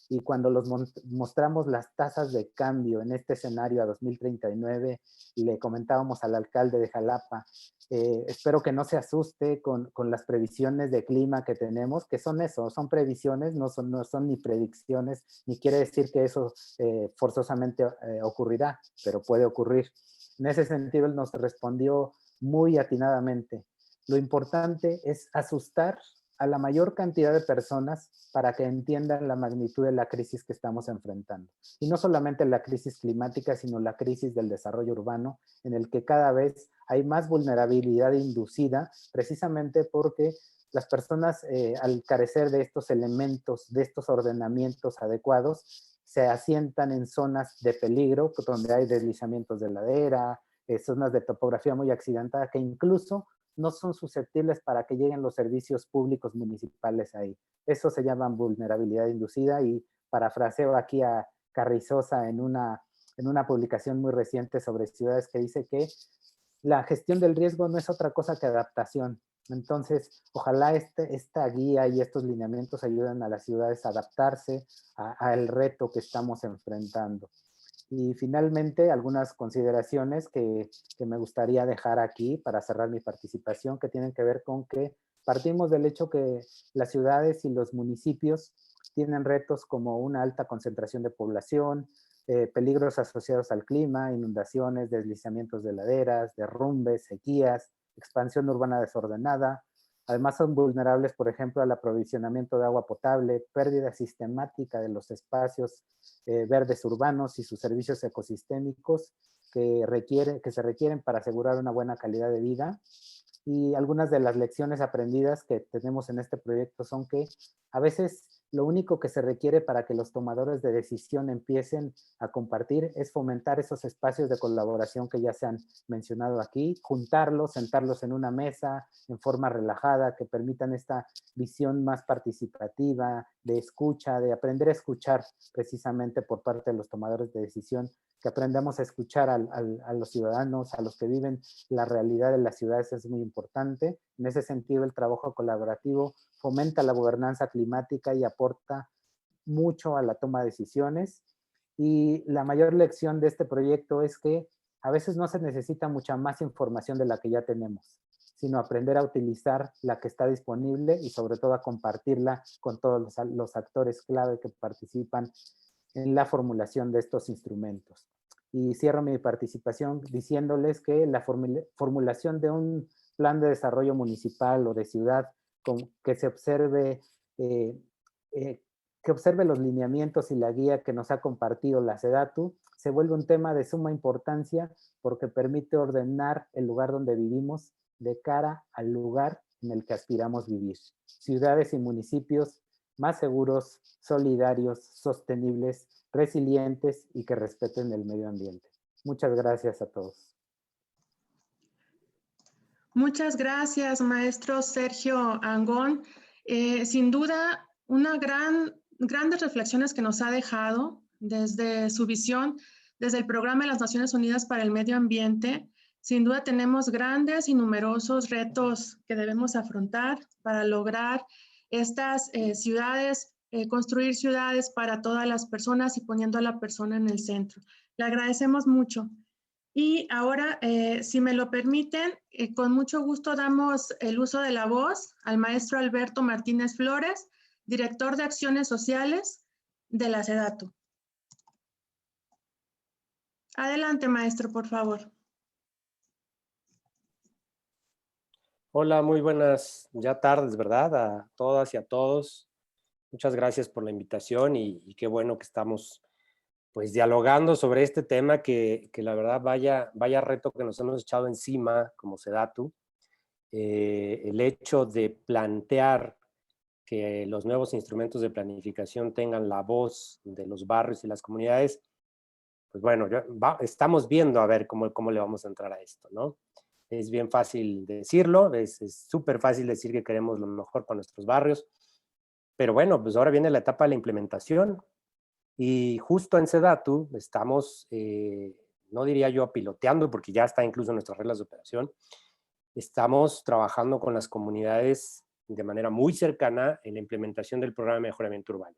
Y cuando los mostramos las tasas de cambio en este escenario a 2039, le comentábamos al alcalde de Jalapa, espero que no se asuste con las previsiones de clima que tenemos, que son eso, son previsiones, no son ni predicciones, ni quiere decir que eso forzosamente ocurrirá, pero puede ocurrir. En ese sentido, él nos respondió muy atinadamente. Lo importante es asustar a la mayor cantidad de personas para que entiendan la magnitud de la crisis que estamos enfrentando. Y no solamente la crisis climática, sino la crisis del desarrollo urbano, en el que cada vez hay más vulnerabilidad inducida, precisamente porque las personas, al carecer de estos elementos, de estos ordenamientos adecuados, se asientan en zonas de peligro, donde hay deslizamientos de ladera, zonas de topografía muy accidentada, que incluso no son susceptibles para que lleguen los servicios públicos municipales ahí. Eso se llama vulnerabilidad inducida y parafraseo aquí a Carrizosa en una publicación muy reciente sobre ciudades que dice que la gestión del riesgo no es otra cosa que adaptación. Entonces, ojalá esta guía y estos lineamientos ayuden a las ciudades a adaptarse al reto que estamos enfrentando. Y finalmente, algunas consideraciones que me gustaría dejar aquí para cerrar mi participación, que tienen que ver con que partimos del hecho que las ciudades y los municipios tienen retos como una alta concentración de población, peligros asociados al clima, inundaciones, deslizamientos de laderas, derrumbes, sequías, expansión urbana desordenada. Además son vulnerables, por ejemplo, al aprovisionamiento de agua potable, pérdida sistemática de los espacios verdes urbanos y sus servicios ecosistémicos que se requieren para asegurar una buena calidad de vida. Y algunas de las lecciones aprendidas que tenemos en este proyecto son que a veces lo único que se requiere para que los tomadores de decisión empiecen a compartir es fomentar esos espacios de colaboración que ya se han mencionado aquí, juntarlos, sentarlos en una mesa en forma relajada, que permitan esta visión más participativa, de escucha, de aprender a escuchar precisamente por parte de los tomadores de decisión, que aprendamos a escuchar a los ciudadanos, a los que viven la realidad de las ciudades es muy importante. En ese sentido, el trabajo colaborativo fomenta la gobernanza climática y aporta mucho a la toma de decisiones. Y la mayor lección de este proyecto es que a veces no se necesita mucha más información de la que ya tenemos, sino aprender a utilizar la que está disponible y sobre todo a compartirla con todos los actores clave que participan en la formulación de estos instrumentos. Y cierro mi participación diciéndoles que la formulación de un plan de desarrollo municipal o de ciudad que se observe, que observe los lineamientos y la guía que nos ha compartido la SEDATU, se vuelve un tema de suma importancia porque permite ordenar el lugar donde vivimos de cara al lugar en el que aspiramos vivir. Ciudades y municipios más seguros, solidarios, sostenibles, resilientes y que respeten el medio ambiente. Muchas gracias a todos. Muchas gracias, maestro Sergio Angón. Sin duda, grandes reflexiones que nos ha dejado desde su visión, desde el Programa de las Naciones Unidas para el Medio Ambiente. Sin duda tenemos grandes y numerosos retos que debemos afrontar para lograr estas ciudades, construir ciudades para todas las personas y poniendo a la persona en el centro. Le agradecemos mucho. Y ahora, si me lo permiten, con mucho gusto damos el uso de la voz al maestro Alberto Martínez Flores, director de Acciones Sociales de la SEDATU. Adelante, maestro, por favor. Hola, muy buenas ya tardes, ¿verdad? A todas y a todos. Muchas gracias por la invitación y qué bueno que estamos pues dialogando sobre este tema que la verdad vaya reto que nos hemos echado encima como SEDATU. El hecho de plantear que los nuevos instrumentos de planificación tengan la voz de los barrios y las comunidades, pues bueno, estamos viendo a ver cómo le vamos a entrar a esto, ¿no? Es bien fácil decirlo, es súper fácil decir que queremos lo mejor para nuestros barrios, pero bueno, pues ahora viene la etapa de la implementación y justo en Sedatu estamos, no diría yo piloteando, porque ya está incluso en nuestras reglas de operación, estamos trabajando con las comunidades de manera muy cercana en la implementación del programa de mejoramiento urbano.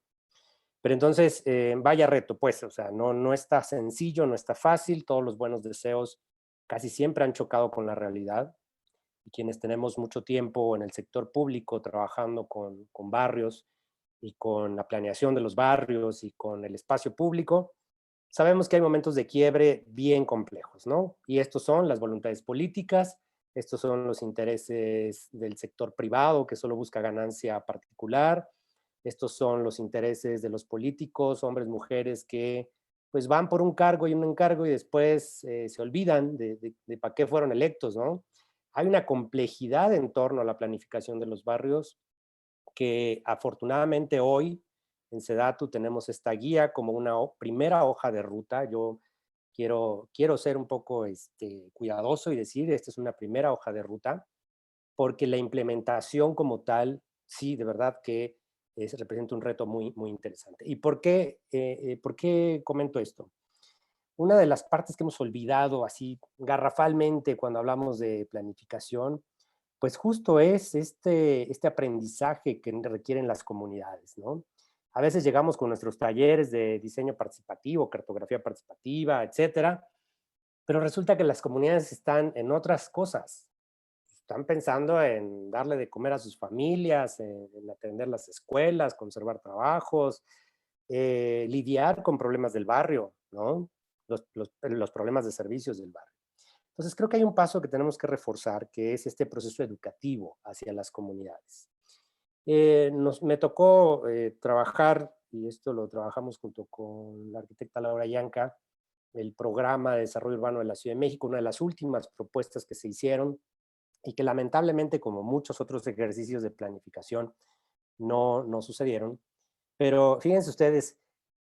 Pero entonces, vaya reto, pues, o sea, no está sencillo, no está fácil, todos los buenos deseos casi siempre han chocado con la realidad. Y quienes tenemos mucho tiempo en el sector público trabajando con barrios y con la planeación de los barrios y con el espacio público, sabemos que hay momentos de quiebre bien complejos, ¿no? Y estos son las voluntades políticas, estos son los intereses del sector privado que solo busca ganancia particular, estos son los intereses de los políticos, hombres, mujeres, que pues van por un cargo y un encargo y después se olvidan de para qué fueron electos, ¿no? Hay una complejidad en torno a la planificación de los barrios que afortunadamente hoy en Sedatu tenemos esta guía como una primera hoja de ruta. Yo quiero ser un poco cuidadoso y decir, esta es una primera hoja de ruta, porque la implementación como tal, sí, de verdad que representa un reto muy, muy interesante. ¿Y por qué comento esto? Una de las partes que hemos olvidado así garrafalmente cuando hablamos de planificación, pues justo es este aprendizaje que requieren las comunidades, ¿no? A veces llegamos con nuestros talleres de diseño participativo, cartografía participativa, etcétera, pero resulta que las comunidades están en otras cosas. Están pensando en darle de comer a sus familias, en atender las escuelas, conservar trabajos, lidiar con problemas del barrio, ¿no? Los problemas de servicios del barrio. Entonces creo que hay un paso que tenemos que reforzar, que es este proceso educativo hacia las comunidades. Me tocó trabajar, y esto lo trabajamos junto con la arquitecta Laura Yanca, el programa de desarrollo urbano de la Ciudad de México, una de las últimas propuestas que se hicieron y que lamentablemente, como muchos otros ejercicios de planificación, no sucedieron. Pero fíjense ustedes,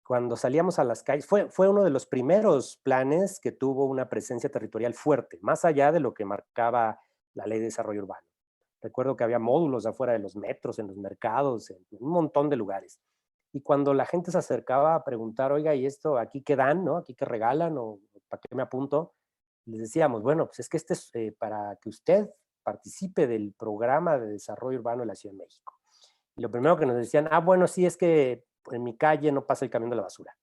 cuando salíamos a las calles, fue uno de los primeros planes que tuvo una presencia territorial fuerte, más allá de lo que marcaba la Ley de Desarrollo Urbano. Recuerdo que había módulos afuera de los metros, en los mercados, en un montón de lugares. Y cuando la gente se acercaba a preguntar, oiga, ¿y esto aquí qué dan, no? ¿Aquí qué regalan? ¿O para qué me apunto? Les decíamos, bueno, pues es que este es para que usted participe del programa de desarrollo urbano de la Ciudad de México. Y lo primero que nos decían, bueno, sí, es que en mi calle no pasa el camión de la basura.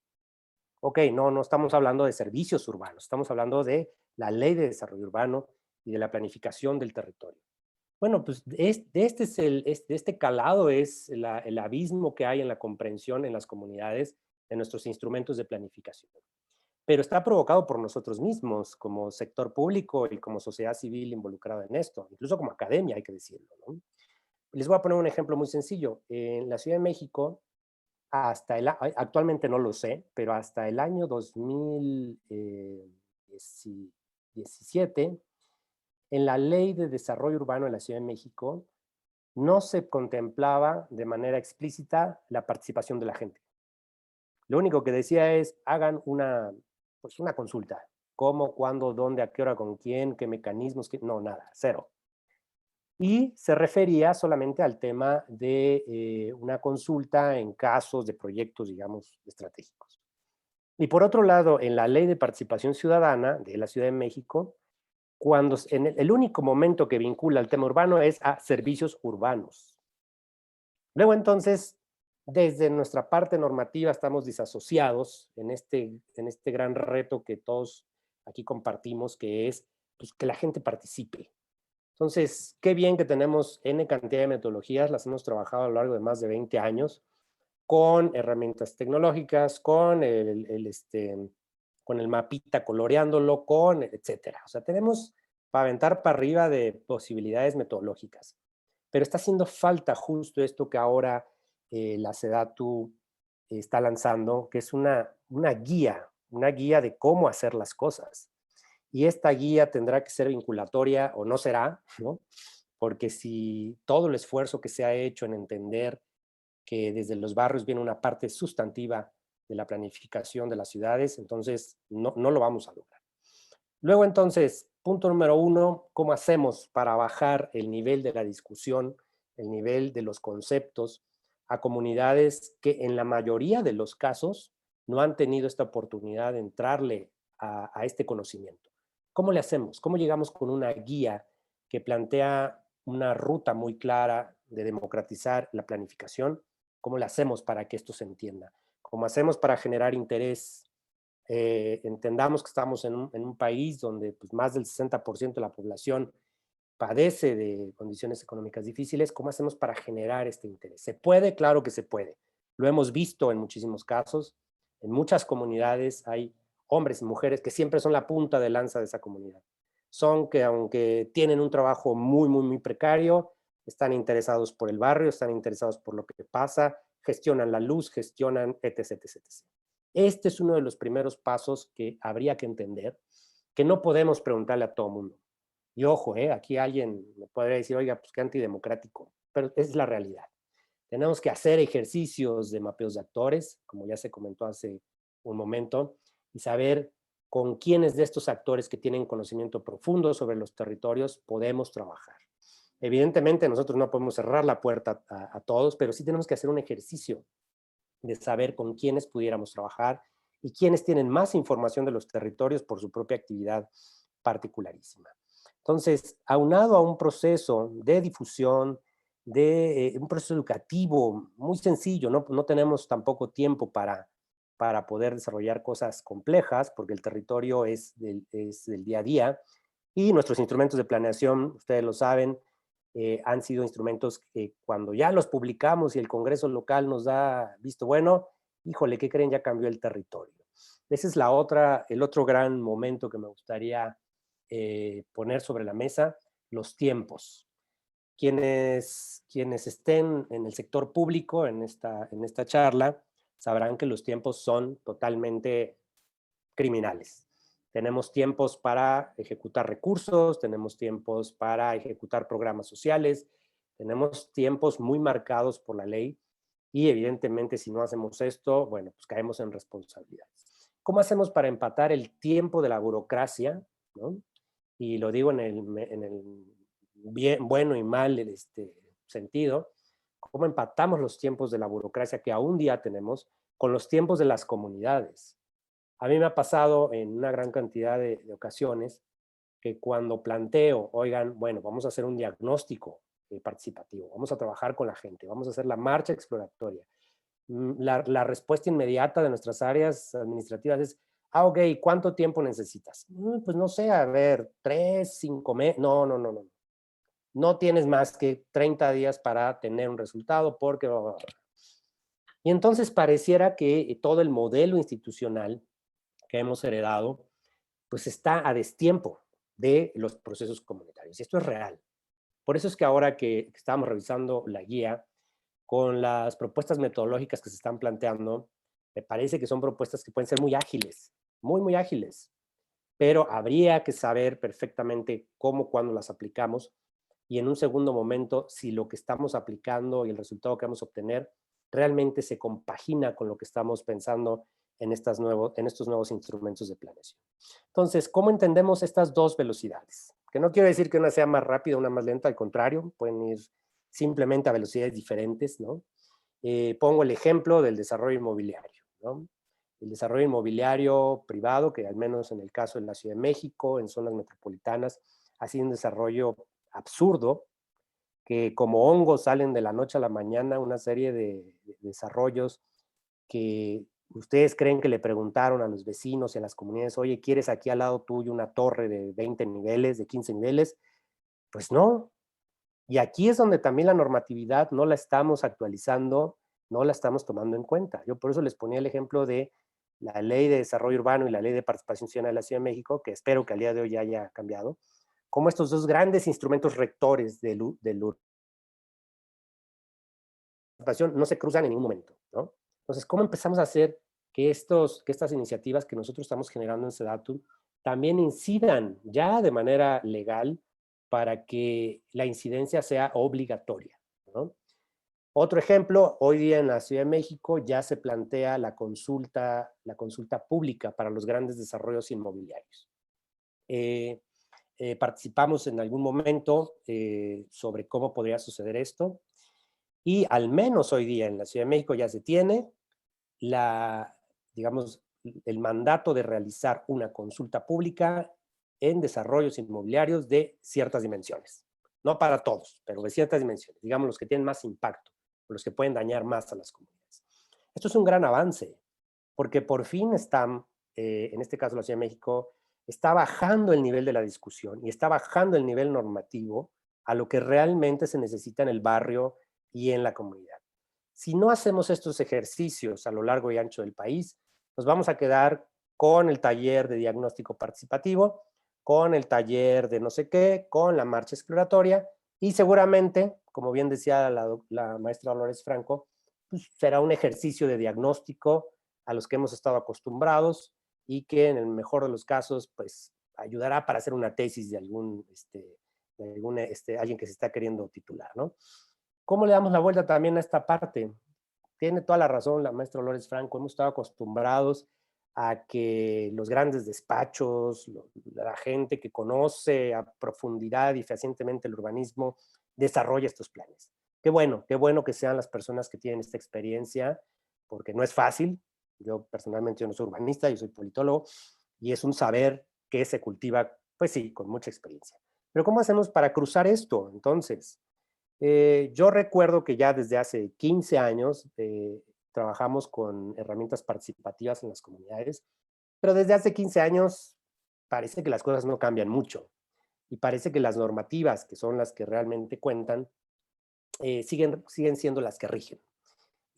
Ok, no estamos hablando de servicios urbanos, estamos hablando de la Ley de Desarrollo Urbano y de la planificación del territorio. Bueno, pues de este calado es el abismo que hay en la comprensión en las comunidades de nuestros instrumentos de planificación. Pero está provocado por nosotros mismos, como sector público y como sociedad civil involucrada en esto, incluso como academia, hay que decirlo, ¿no? Les voy a poner un ejemplo muy sencillo. En la Ciudad de México, actualmente no lo sé, pero hasta el año 2017, en la Ley de Desarrollo Urbano de la Ciudad de México, no se contemplaba de manera explícita la participación de la gente. Lo único que decía es, hagan una consulta. ¿Cómo, cuándo, dónde, a qué hora, con quién, qué mecanismos? No, nada, cero. Y se refería solamente al tema de una consulta en casos de proyectos, digamos, estratégicos. Y por otro lado, en la Ley de Participación Ciudadana de la Ciudad de México, el único momento que vincula el tema urbano es a servicios urbanos. Luego entonces, desde nuestra parte normativa estamos disasociados en este gran reto que todos aquí compartimos, que es pues, que la gente participe. Entonces, qué bien que tenemos N cantidad de metodologías, las hemos trabajado a lo largo de más de 20 años, con herramientas tecnológicas, con el mapita coloreándolo, etcétera. O sea, tenemos para aventar para arriba de posibilidades metodológicas. Pero está haciendo falta justo esto que ahora la Sedatu está lanzando, que es una guía de cómo hacer las cosas. Y esta guía tendrá que ser vinculatoria o no será, ¿no? Porque si todo el esfuerzo que se ha hecho en entender que desde los barrios viene una parte sustantiva de la planificación de las ciudades, entonces no lo vamos a lograr. Luego entonces, punto número 1, ¿cómo hacemos para bajar el nivel de la discusión, el nivel de los conceptos a comunidades que en la mayoría de los casos no han tenido esta oportunidad de entrarle a este conocimiento? ¿Cómo le hacemos? ¿Cómo llegamos con una guía que plantea una ruta muy clara de democratizar la planificación? ¿Cómo le hacemos para que esto se entienda? ¿Cómo hacemos para generar interés? Entendamos que estamos en un país donde pues, más del 60% de la población padece de condiciones económicas difíciles. ¿Cómo hacemos para generar este interés? ¿Se puede? Claro que se puede. Lo hemos visto en muchísimos casos. En muchas comunidades hay hombres y mujeres que siempre son la punta de lanza de esa comunidad. Son que aunque tienen un trabajo muy precario, están interesados por el barrio, están interesados por lo que pasa, gestionan la luz, gestionan etc. Este es uno de los primeros pasos que habría que entender, que no podemos preguntarle a todo mundo. Y ojo, aquí alguien me podría decir, oiga, pues qué antidemocrático, pero es la realidad. Tenemos que hacer ejercicios de mapeos de actores, como ya se comentó hace un momento, y saber con quiénes de estos actores que tienen conocimiento profundo sobre los territorios podemos trabajar. Evidentemente nosotros no podemos cerrar la puerta a todos, pero sí tenemos que hacer un ejercicio de saber con quiénes pudiéramos trabajar y quiénes tienen más información de los territorios por su propia actividad particularísima. Entonces, aunado a un proceso de difusión, de un proceso educativo muy sencillo, no tenemos tampoco tiempo para poder desarrollar cosas complejas, porque el territorio es del día a día, y nuestros instrumentos de planeación, ustedes lo saben, han sido instrumentos que cuando ya los publicamos y el Congreso local nos da visto bueno, híjole, ¿qué creen? Ya cambió el territorio. Ese es el otro gran momento que me gustaría poner sobre la mesa, los tiempos. Quienes estén en el sector público en esta charla sabrán que los tiempos son totalmente criminales. Tenemos tiempos para ejecutar recursos, tenemos tiempos para ejecutar programas sociales, tenemos tiempos muy marcados por la ley y evidentemente si no hacemos esto, bueno, pues caemos en responsabilidades. ¿Cómo hacemos para empatar el tiempo de la burocracia, ¿no? Y lo digo en el bien, bueno y mal sentido, cómo empatamos los tiempos de la burocracia que aún día tenemos con los tiempos de las comunidades. A mí me ha pasado en una gran cantidad de ocasiones que cuando planteo, oigan, bueno, vamos a hacer un diagnóstico participativo, vamos a trabajar con la gente, vamos a hacer la marcha exploratoria. La respuesta inmediata de nuestras áreas administrativas es, ok, ¿cuánto tiempo necesitas? Pues no sé, a ver, 3, 5 meses, no. No tienes más que 30 días para tener un resultado porque... Y entonces pareciera que todo el modelo institucional que hemos heredado, pues está a destiempo de los procesos comunitarios. Y esto es real. Por eso es que ahora que estamos revisando la guía, con las propuestas metodológicas que se están planteando, me parece que son propuestas que pueden ser muy ágiles, muy ágiles, pero habría que saber perfectamente cómo, cuándo las aplicamos y en un segundo momento si lo que estamos aplicando y el resultado que vamos a obtener realmente se compagina con lo que estamos pensando en estos nuevos instrumentos de planeación. Entonces, ¿cómo entendemos estas dos velocidades? Que no quiero decir que una sea más rápida, una más lenta, al contrario, pueden ir simplemente a velocidades diferentes, ¿no? Pongo el ejemplo del desarrollo inmobiliario, ¿no? El desarrollo inmobiliario privado, que al menos en el caso de la Ciudad de México, en zonas metropolitanas, ha sido un desarrollo absurdo, que como hongos salen de la noche a la mañana una serie de desarrollos que ustedes creen que le preguntaron a los vecinos y a las comunidades, oye, ¿quieres aquí al lado tuyo una torre de 20 niveles, de 15 niveles? Pues no. Y aquí es donde también la normatividad no la estamos actualizando, no la estamos tomando en cuenta. Yo por eso les ponía el ejemplo de la Ley de Desarrollo Urbano y la Ley de Participación Ciudadana de la Ciudad de México, que espero que al día de hoy ya haya cambiado, como estos dos grandes instrumentos rectores de la participación no se cruzan en ningún momento, ¿no? Entonces, ¿cómo empezamos a hacer que estas iniciativas que nosotros estamos generando en SEDATU también incidan ya de manera legal para que la incidencia sea obligatoria, ¿no? Otro ejemplo, hoy día en la Ciudad de México ya se plantea la consulta pública para los grandes desarrollos inmobiliarios. participamos en algún momento sobre cómo podría suceder esto, y al menos hoy día en la Ciudad de México ya se tiene digamos, el mandato de realizar una consulta pública en desarrollos inmobiliarios de ciertas dimensiones. No para todos, pero de ciertas dimensiones, digamos los que tienen más impacto, los que pueden dañar más a las comunidades. Esto es un gran avance, porque por fin están, en este caso la Ciudad de México, está bajando el nivel de la discusión y está bajando el nivel normativo a lo que realmente se necesita en el barrio y en la comunidad. Si no hacemos estos ejercicios a lo largo y ancho del país, nos vamos a quedar con el taller de diagnóstico participativo, con el taller de no sé qué, con la marcha exploratoria, y seguramente, como bien decía la maestra Dolores Franco, pues será un ejercicio de diagnóstico a los que hemos estado acostumbrados y que en el mejor de los casos pues ayudará para hacer una tesis de alguien que se está queriendo titular, ¿no? ¿Cómo le damos la vuelta también a esta parte? Tiene toda la razón la maestra Dolores Franco, hemos estado acostumbrados a que los grandes despachos, la gente que conoce a profundidad y fehacientemente el urbanismo, desarrolla estos planes. Qué bueno que sean las personas que tienen esta experiencia, porque no es fácil. Yo personalmente yo no soy urbanista, yo soy politólogo, y es un saber que se cultiva, pues sí, con mucha experiencia. Pero ¿cómo hacemos para cruzar esto? Entonces, yo recuerdo que ya desde hace 15 años trabajamos con herramientas participativas en las comunidades, pero desde hace 15 años parece que las cosas no cambian mucho y parece que las normativas, que son las que realmente cuentan, siguen siendo las que rigen.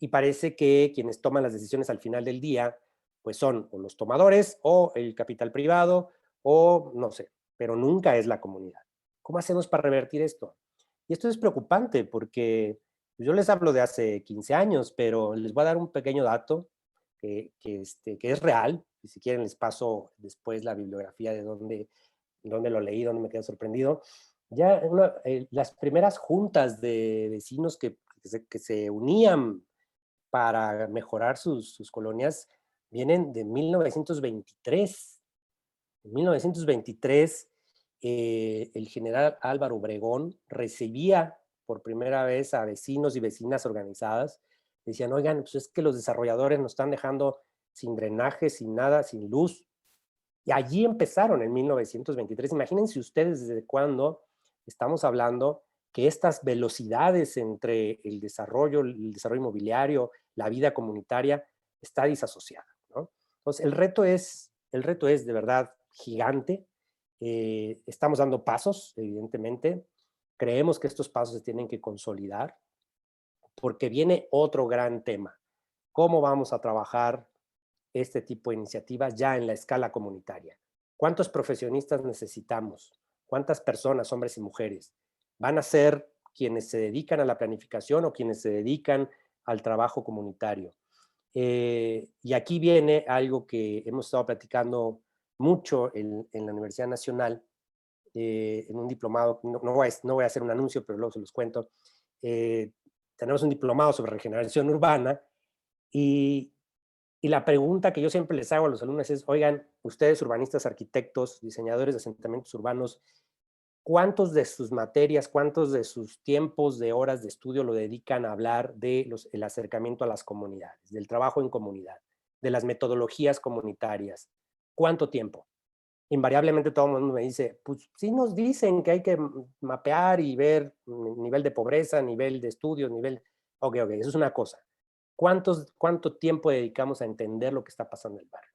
Y parece que quienes toman las decisiones al final del día, pues son o los tomadores o el capital privado o no sé, pero nunca es la comunidad. ¿Cómo hacemos para revertir esto? Y esto es preocupante porque yo les hablo de hace 15 años, pero les voy a dar un pequeño dato que es real, y si quieren les paso después la bibliografía de dónde lo leí, dónde me quedé sorprendido. Ya las primeras juntas de vecinos que se unían para mejorar sus colonias vienen de 1923. En 1923, el general Álvaro Obregón recibía por primera vez a vecinos y vecinas organizadas. Decían, oigan, pues es que los desarrolladores nos están dejando sin drenaje, sin nada, sin luz. Y allí empezaron en 1923. Imagínense ustedes desde cuándo estamos hablando que estas velocidades entre el desarrollo inmobiliario, la vida comunitaria, está disasociada, ¿no? Entonces, el reto es de verdad gigante. Estamos dando pasos, evidentemente. Creemos que estos pasos se tienen que consolidar porque viene otro gran tema. ¿Cómo vamos a trabajar este tipo de iniciativas ya en la escala comunitaria? ¿Cuántos profesionistas necesitamos? ¿Cuántas personas, hombres y mujeres, van a ser quienes se dedican a la planificación o quienes se dedican al trabajo comunitario? Y aquí viene algo que hemos estado platicando mucho en la Universidad Nacional, en un diplomado, no voy a hacer un anuncio, pero luego se los cuento. Tenemos un diplomado sobre regeneración urbana y la pregunta que yo siempre les hago a los alumnos es, oigan, ustedes urbanistas, arquitectos, diseñadores de asentamientos urbanos, ¿cuántos de sus materias, cuántos de sus tiempos de horas de estudio lo dedican a hablar del acercamiento a las comunidades, del trabajo en comunidad, de las metodologías comunitarias? ¿Cuánto tiempo? Invariablemente todo el mundo me dice, pues sí nos dicen que hay que mapear y ver nivel de pobreza, nivel de estudios, Ok, eso es una cosa. ¿Cuánto tiempo dedicamos a entender lo que está pasando en el barrio?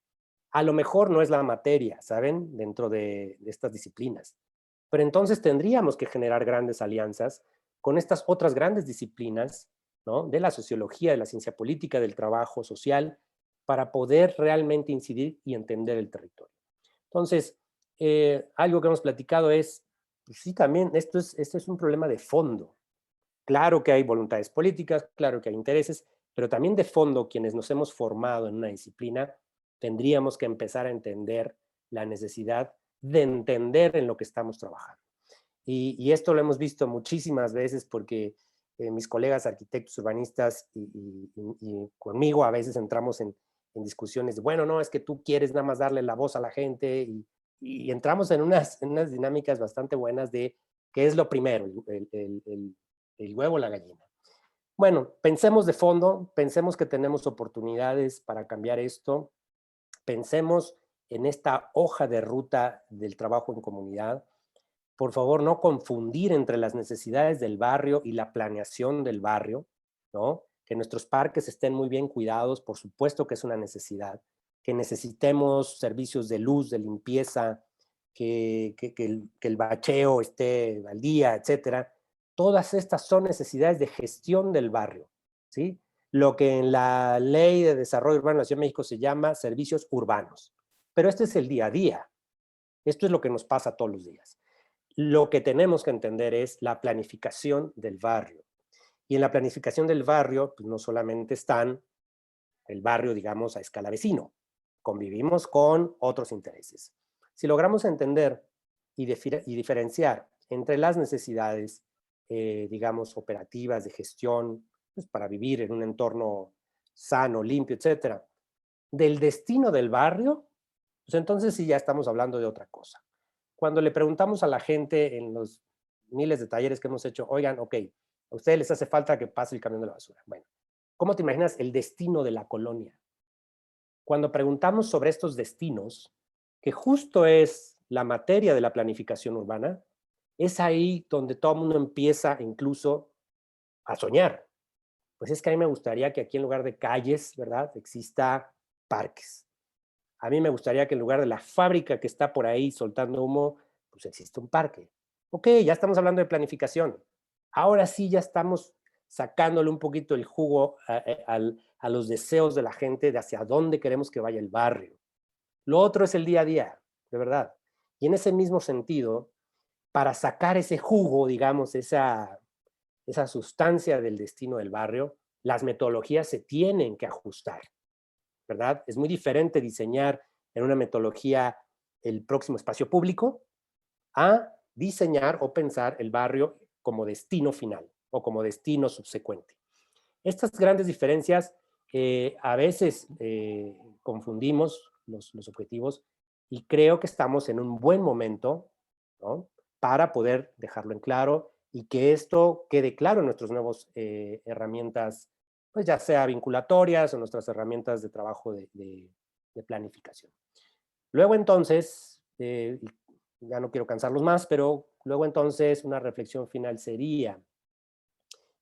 A lo mejor no es la materia, ¿saben? Dentro de estas disciplinas. Pero entonces tendríamos que generar grandes alianzas con estas otras grandes disciplinas, ¿no? De la sociología, de la ciencia política, del trabajo social, para poder realmente incidir y entender el territorio. Entonces, algo que hemos platicado es, pues sí, también esto es un problema de fondo. Claro que hay voluntades políticas, claro que hay intereses, pero también de fondo, quienes nos hemos formado en una disciplina, tendríamos que empezar a entender la necesidad de entender en lo que estamos trabajando. Y esto lo hemos visto muchísimas veces porque mis colegas arquitectos urbanistas y conmigo a veces entramos en discusiones de, bueno, no, es que tú quieres nada más darle la voz a la gente y y entramos en unas dinámicas bastante buenas de qué es lo primero, el huevo o la gallina. Bueno, pensemos de fondo, pensemos que tenemos oportunidades para cambiar esto, pensemos en esta hoja de ruta del trabajo en comunidad. Por favor, no confundir entre las necesidades del barrio y la planeación del barrio, ¿no? Que nuestros parques estén muy bien cuidados, por supuesto que es una necesidad, que necesitemos servicios de luz, de limpieza, que el bacheo esté al día, etcétera. Todas estas son necesidades de gestión del barrio, ¿sí? Lo que en la Ley de Desarrollo Urbano de la Ciudad de México se llama servicios urbanos. Pero este es el día a día. Esto es lo que nos pasa todos los días. Lo que tenemos que entender es la planificación del barrio. Y en la planificación del barrio, pues no solamente están el barrio, digamos, a escala vecino. Convivimos con otros intereses. Si logramos entender y diferenciar entre las necesidades, digamos, operativas de gestión, pues para vivir en un entorno sano, limpio, etcétera, del destino del barrio, pues entonces sí ya estamos hablando de otra cosa. Cuando le preguntamos a la gente en los miles de talleres que hemos hecho, oigan, ok, a ustedes les hace falta que pase el camión de la basura. Bueno, ¿cómo te imaginas el destino de la colonia? Cuando preguntamos sobre estos destinos, que justo es la materia de la planificación urbana, es ahí donde todo el mundo empieza incluso a soñar. Pues es que a mí me gustaría que aquí en lugar de calles, ¿verdad?, exista parques. A mí me gustaría que en lugar de la fábrica que está por ahí soltando humo, pues existe un parque. Ok, ya estamos hablando de planificación. Ahora sí ya estamos sacándole un poquito el jugo a los deseos de la gente de hacia dónde queremos que vaya el barrio. Lo otro es el día a día, de verdad. Y en ese mismo sentido, para sacar ese jugo, digamos, esa sustancia del destino del barrio, las metodologías se tienen que ajustar, ¿verdad? Es muy diferente diseñar en una metodología el próximo espacio público a diseñar o pensar el barrio como destino final o como destino subsecuente. Estas grandes diferencias a veces confundimos los objetivos y creo que estamos en un buen momento, ¿no?, para poder dejarlo en claro y que esto quede claro en nuestras nuevas herramientas, pues ya sea vinculatorias o nuestras herramientas de trabajo de planificación. Luego entonces, ya no quiero cansarlos más, pero luego entonces una reflexión final sería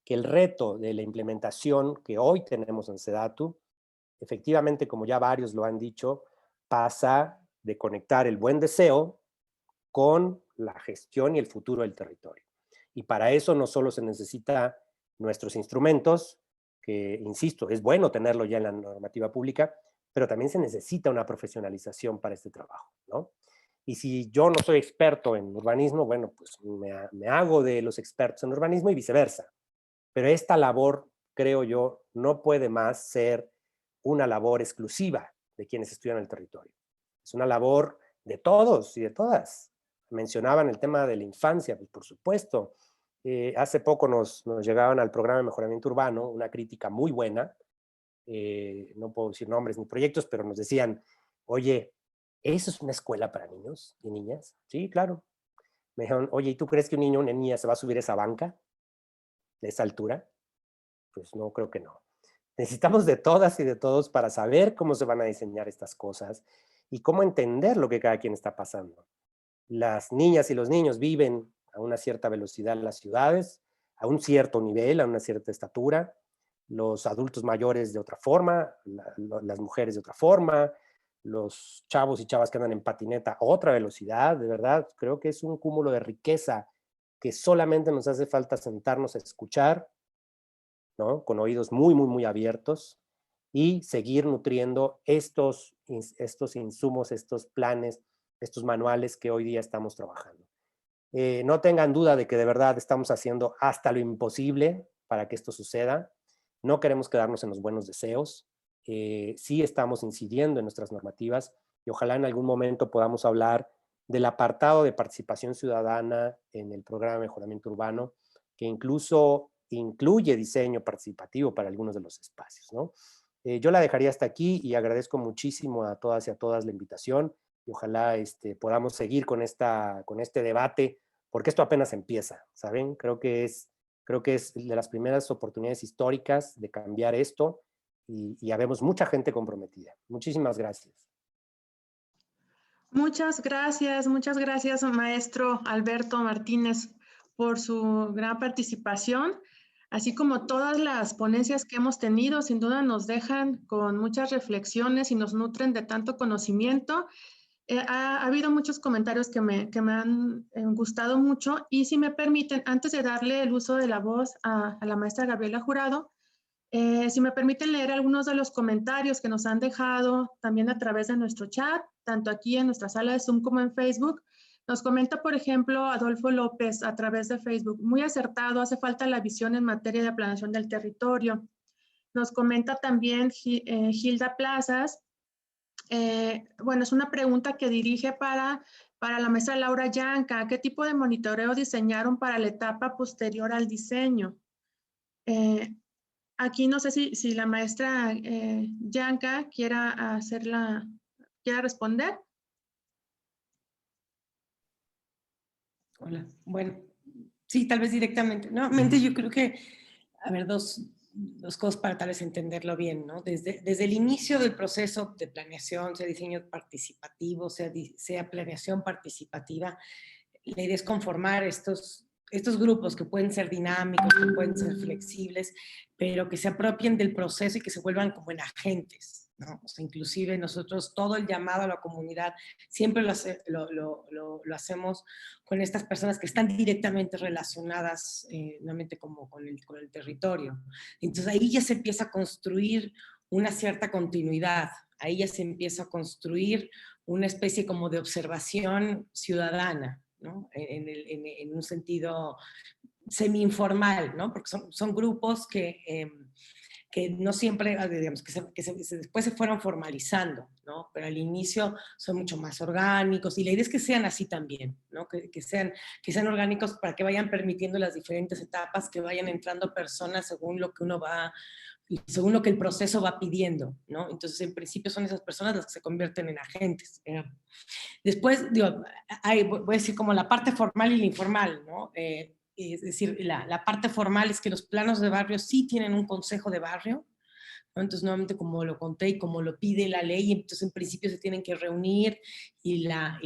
que el reto de la implementación que hoy tenemos en SEDATU, efectivamente, como ya varios lo han dicho, pasa de conectar el buen deseo con la gestión y el futuro del territorio. Y para eso no solo se necesita nuestros instrumentos, que, insisto, es bueno tenerlo ya en la normativa pública, pero también se necesita una profesionalización para este trabajo, ¿no? Y si yo no soy experto en urbanismo, bueno, pues me hago de los expertos en urbanismo y viceversa. Pero esta labor, creo yo, no puede más ser una labor exclusiva de quienes estudian el territorio. Es una labor de todos y de todas. Mencionaban el tema de la infancia, pues por supuesto. Hace poco nos llegaban al programa de mejoramiento urbano una crítica muy buena. No puedo decir nombres ni proyectos, pero nos decían, oye, ¿eso es una escuela para niños y niñas? Sí, claro. Me dijeron, oye, ¿y tú crees que un niño o una niña se va a subir a esa banca de esa altura? Pues no, creo que no. Necesitamos de todas y de todos para saber cómo se van a diseñar estas cosas y cómo entender lo que cada quien está pasando. Las niñas y los niños viven a una cierta velocidad en las ciudades, a un cierto nivel, a una cierta estatura. Los adultos mayores de otra forma, las mujeres de otra forma, los chavos y chavas que andan en patineta a otra velocidad, de verdad. Creo que es un cúmulo de riqueza que solamente nos hace falta sentarnos a escuchar, ¿no?, con oídos muy, muy, muy abiertos y seguir nutriendo estos insumos, estos planes, estos manuales que hoy día estamos trabajando. No tengan duda de que de verdad estamos haciendo hasta lo imposible para que esto suceda. No queremos quedarnos en los buenos deseos. Sí estamos incidiendo en nuestras normativas y ojalá en algún momento podamos hablar del apartado de participación ciudadana en el programa de mejoramiento urbano, que incluso incluye diseño participativo para algunos de los espacios, ¿no? Yo la dejaría hasta aquí y agradezco muchísimo a todas y a todas la invitación y ojalá podamos seguir con este debate, porque esto apenas empieza, ¿saben? Creo que es de las primeras oportunidades históricas de cambiar esto y habemos mucha gente comprometida. Muchísimas gracias. Muchas gracias, maestro Alberto Martínez, por su gran participación, así como todas las ponencias que hemos tenido. Sin duda nos dejan con muchas reflexiones y nos nutren de tanto conocimiento. Ha habido muchos comentarios que me han gustado mucho, y si me permiten, antes de darle el uso de la voz a la maestra Gabriela Jurado, si me permiten leer algunos de los comentarios que nos han dejado también a través de nuestro chat, tanto aquí en nuestra sala de Zoom como en Facebook. Nos comenta, por ejemplo, Adolfo López a través de Facebook: muy acertado, hace falta la visión en materia de planeación del territorio. Nos comenta también Gilda Plazas. Bueno, es una pregunta que dirige para la maestra Laura Yanca. ¿Qué tipo de monitoreo diseñaron para la etapa posterior al diseño? Aquí no sé si la maestra Yanca quiera responder. Hola, bueno, sí, tal vez directamente. Nuevamente yo creo que, a ver, dos cosas para tal vez entenderlo bien, ¿no? Desde el inicio del proceso de planeación, sea diseño participativo, sea planeación participativa, la idea es conformar estos grupos que pueden ser dinámicos, que pueden ser flexibles, pero que se apropien del proceso y que se vuelvan como en agentes, ¿no? O sea, inclusive nosotros todo el llamado a la comunidad siempre lo hacemos con estas personas que están directamente relacionadas, nuevamente como con el territorio. Entonces ahí ya se empieza a construir una cierta continuidad, ahí ya se empieza a construir una especie como de observación ciudadana, ¿no? En un sentido semi-informal, ¿no? Porque son grupos que no siempre, digamos, después se fueron formalizando, ¿no? Pero al inicio son mucho más orgánicos, y la idea es que sean así también, ¿no? Que sean orgánicos para que vayan permitiendo las diferentes etapas, que vayan entrando personas según lo que uno va, según lo que el proceso va pidiendo, ¿no? Entonces, en principio son esas personas las que se convierten en agentes. Después, digo, voy a decir como la parte formal y la informal, ¿no? Es decir, la parte formal es que los planos de barrio sí tienen un consejo de barrio, ¿no? Entonces, nuevamente, como lo conté y como lo pide la ley, entonces en principio se tienen que reunir, y la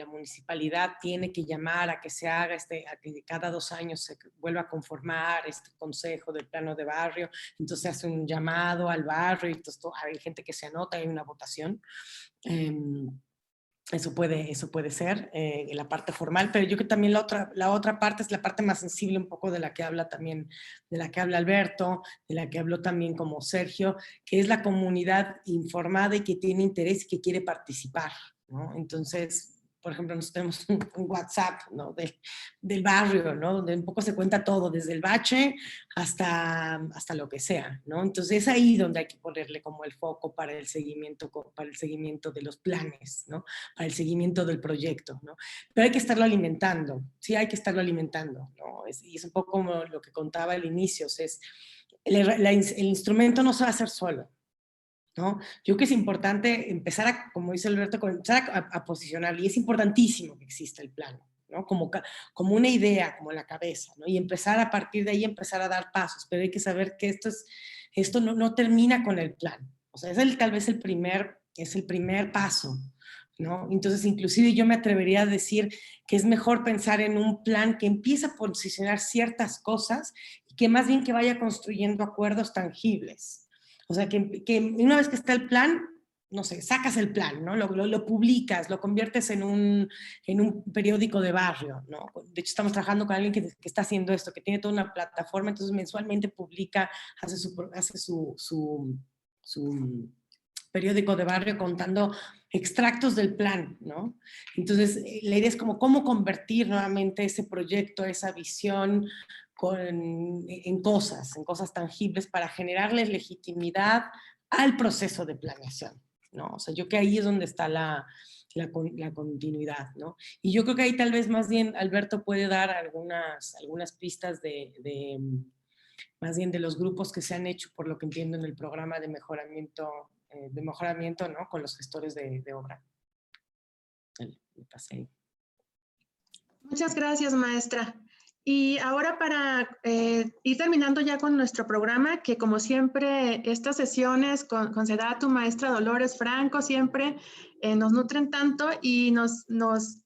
municipalidad tiene que llamar a que se haga, a que cada 2 años se vuelva a conformar este consejo del plano de barrio. Entonces se hace un llamado al barrio, y entonces hay gente que se anota, hay una votación. Eso puede ser la parte formal, pero yo creo que también la otra parte es la parte más sensible, un poco de la que habla también, de la que habla Alberto, de la que habló también como Sergio, que es la comunidad informada y que tiene interés y que quiere participar, ¿no? Entonces, por ejemplo, nosotros tenemos un WhatsApp, ¿no? del barrio, ¿no? Donde un poco se cuenta todo, desde el bache hasta lo que sea, ¿no? Entonces es ahí donde hay que ponerle como el foco para el seguimiento de los planes, ¿no? Para el seguimiento del proyecto, ¿no? Pero hay que estarlo alimentando, sí hay que estarlo alimentando, ¿no? Y es un poco como lo que contaba al inicio, o sea, el instrumento no se va a hacer solo, ¿no? Yo creo que es importante empezar como dice Alberto, empezar a posicionar, y es importantísimo que exista el plan, ¿no? Como una idea, como en la cabeza, ¿no? Y empezar a partir de ahí, empezar a dar pasos, pero hay que saber que esto no termina con el plan, o sea, tal vez el primer paso, ¿no? Entonces, inclusive yo me atrevería a decir que es mejor pensar en un plan que empieza a posicionar ciertas cosas y que más bien que vaya construyendo acuerdos tangibles. O sea, que una vez que está el plan, no sé, sacas el plan, ¿no? Lo publicas, lo conviertes en un periódico de barrio, ¿no? De hecho, estamos trabajando con alguien que está haciendo esto, que tiene toda una plataforma, entonces mensualmente publica, hace su periódico de barrio contando extractos del plan, ¿no? Entonces, la idea es como cómo convertir nuevamente ese proyecto, esa visión, en cosas tangibles para generarles legitimidad al proceso de planeación, ¿no? O sea, yo creo que ahí es donde está la continuidad, ¿no? Y yo creo que ahí tal vez más bien Alberto puede dar algunas pistas más bien de los grupos que se han hecho, por lo que entiendo, en el programa de mejoramiento de mejoramiento, ¿no? Con los gestores de obra. Le pasé. Muchas gracias, maestra. Y ahora para ir terminando ya con nuestro programa, que como siempre estas sesiones con Sedatu, maestra Dolores Franco, siempre nos nutren tanto y nos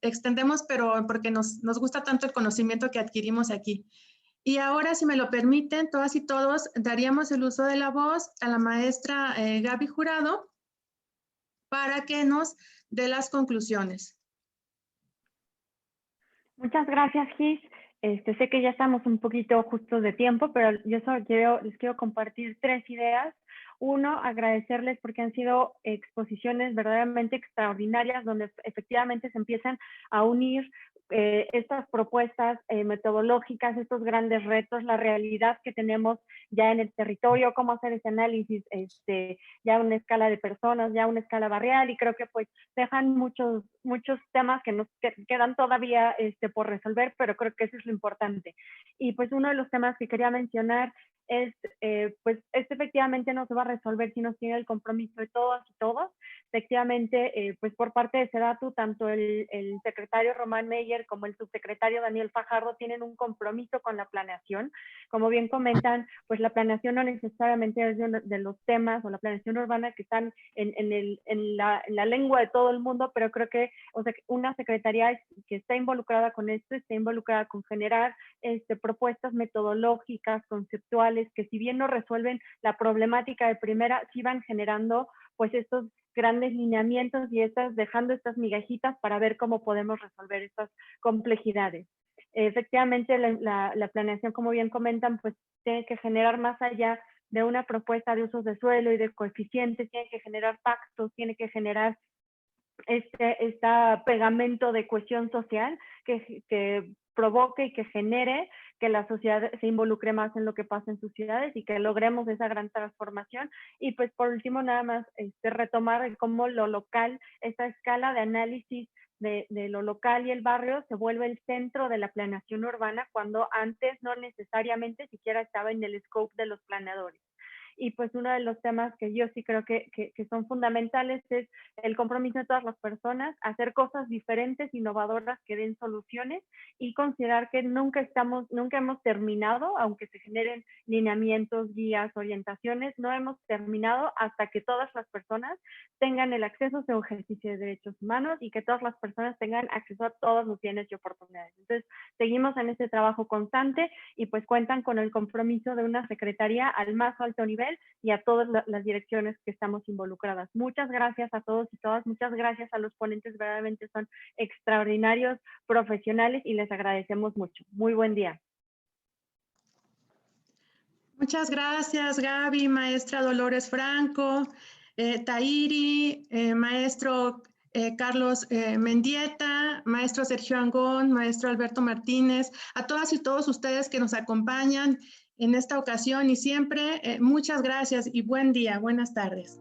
extendemos, pero porque nos gusta tanto el conocimiento que adquirimos aquí. Y ahora, si me lo permiten, todas y todos, daríamos el uso de la voz a la maestra Gaby Jurado para que nos dé las conclusiones. Muchas gracias, Gis. Sé que ya estamos un poquito justos de tiempo, pero yo solo les quiero compartir 3 ideas. Uno, agradecerles porque han sido exposiciones verdaderamente extraordinarias, donde efectivamente se empiezan a unir estas propuestas metodológicas, estos grandes retos, la realidad que tenemos ya en el territorio, cómo hacer ese análisis ya a una escala de personas, ya a una escala barrial, y creo que pues dejan muchos temas que nos quedan todavía por resolver, pero creo que eso es lo importante. Y pues uno de los temas que quería mencionar es, pues efectivamente no se va a resolver si no se tiene el compromiso de todas y todos. Efectivamente, pues por parte de Sedatu, tanto el secretario Román Meyer como el subsecretario Daniel Fajardo tienen un compromiso con la planeación. Como bien comentan, pues la planeación no necesariamente es de los temas o la planeación urbana que están en la lengua de todo el mundo, pero creo que una secretaría que está involucrada con esto, está involucrada con generar propuestas metodológicas, conceptuales, que si bien no resuelven la problemática de primera, sí van generando pues estos grandes lineamientos y dejando estas migajitas para ver cómo podemos resolver estas complejidades. Efectivamente, la planeación, como bien comentan, pues tiene que generar más allá de una propuesta de usos de suelo y de coeficientes, tiene que generar pactos, tiene que generar este pegamento de cohesión social que provoque y que genere que la sociedad se involucre más en lo que pasa en sus ciudades y que logremos esa gran transformación. Y pues por último nada más retomar cómo lo local, esta escala de análisis de lo local y el barrio se vuelve el centro de la planeación urbana, cuando antes no necesariamente siquiera estaba en el scope de los planeadores. Y pues uno de los temas que yo sí creo que son fundamentales es el compromiso de todas las personas, hacer cosas diferentes, innovadoras, que den soluciones, y considerar que nunca hemos terminado, aunque se generen lineamientos, guías, orientaciones, no hemos terminado hasta que todas las personas tengan el acceso a su ejercicio de derechos humanos y que todas las personas tengan acceso a todos los bienes y oportunidades. Entonces, seguimos en este trabajo constante y pues cuentan con el compromiso de una secretaría al más alto nivel y a todas las direcciones que estamos involucradas. Muchas gracias a todos y todas, muchas gracias a los ponentes, verdaderamente son extraordinarios profesionales y les agradecemos mucho. Muy buen día. Muchas gracias, Gaby, maestra Dolores Franco, Tairi, maestro Carlos Mendieta, maestro Sergio Angón, maestro Alberto Martínez, a todas y todos ustedes que nos acompañan en esta ocasión y siempre, muchas gracias y buen día, buenas tardes.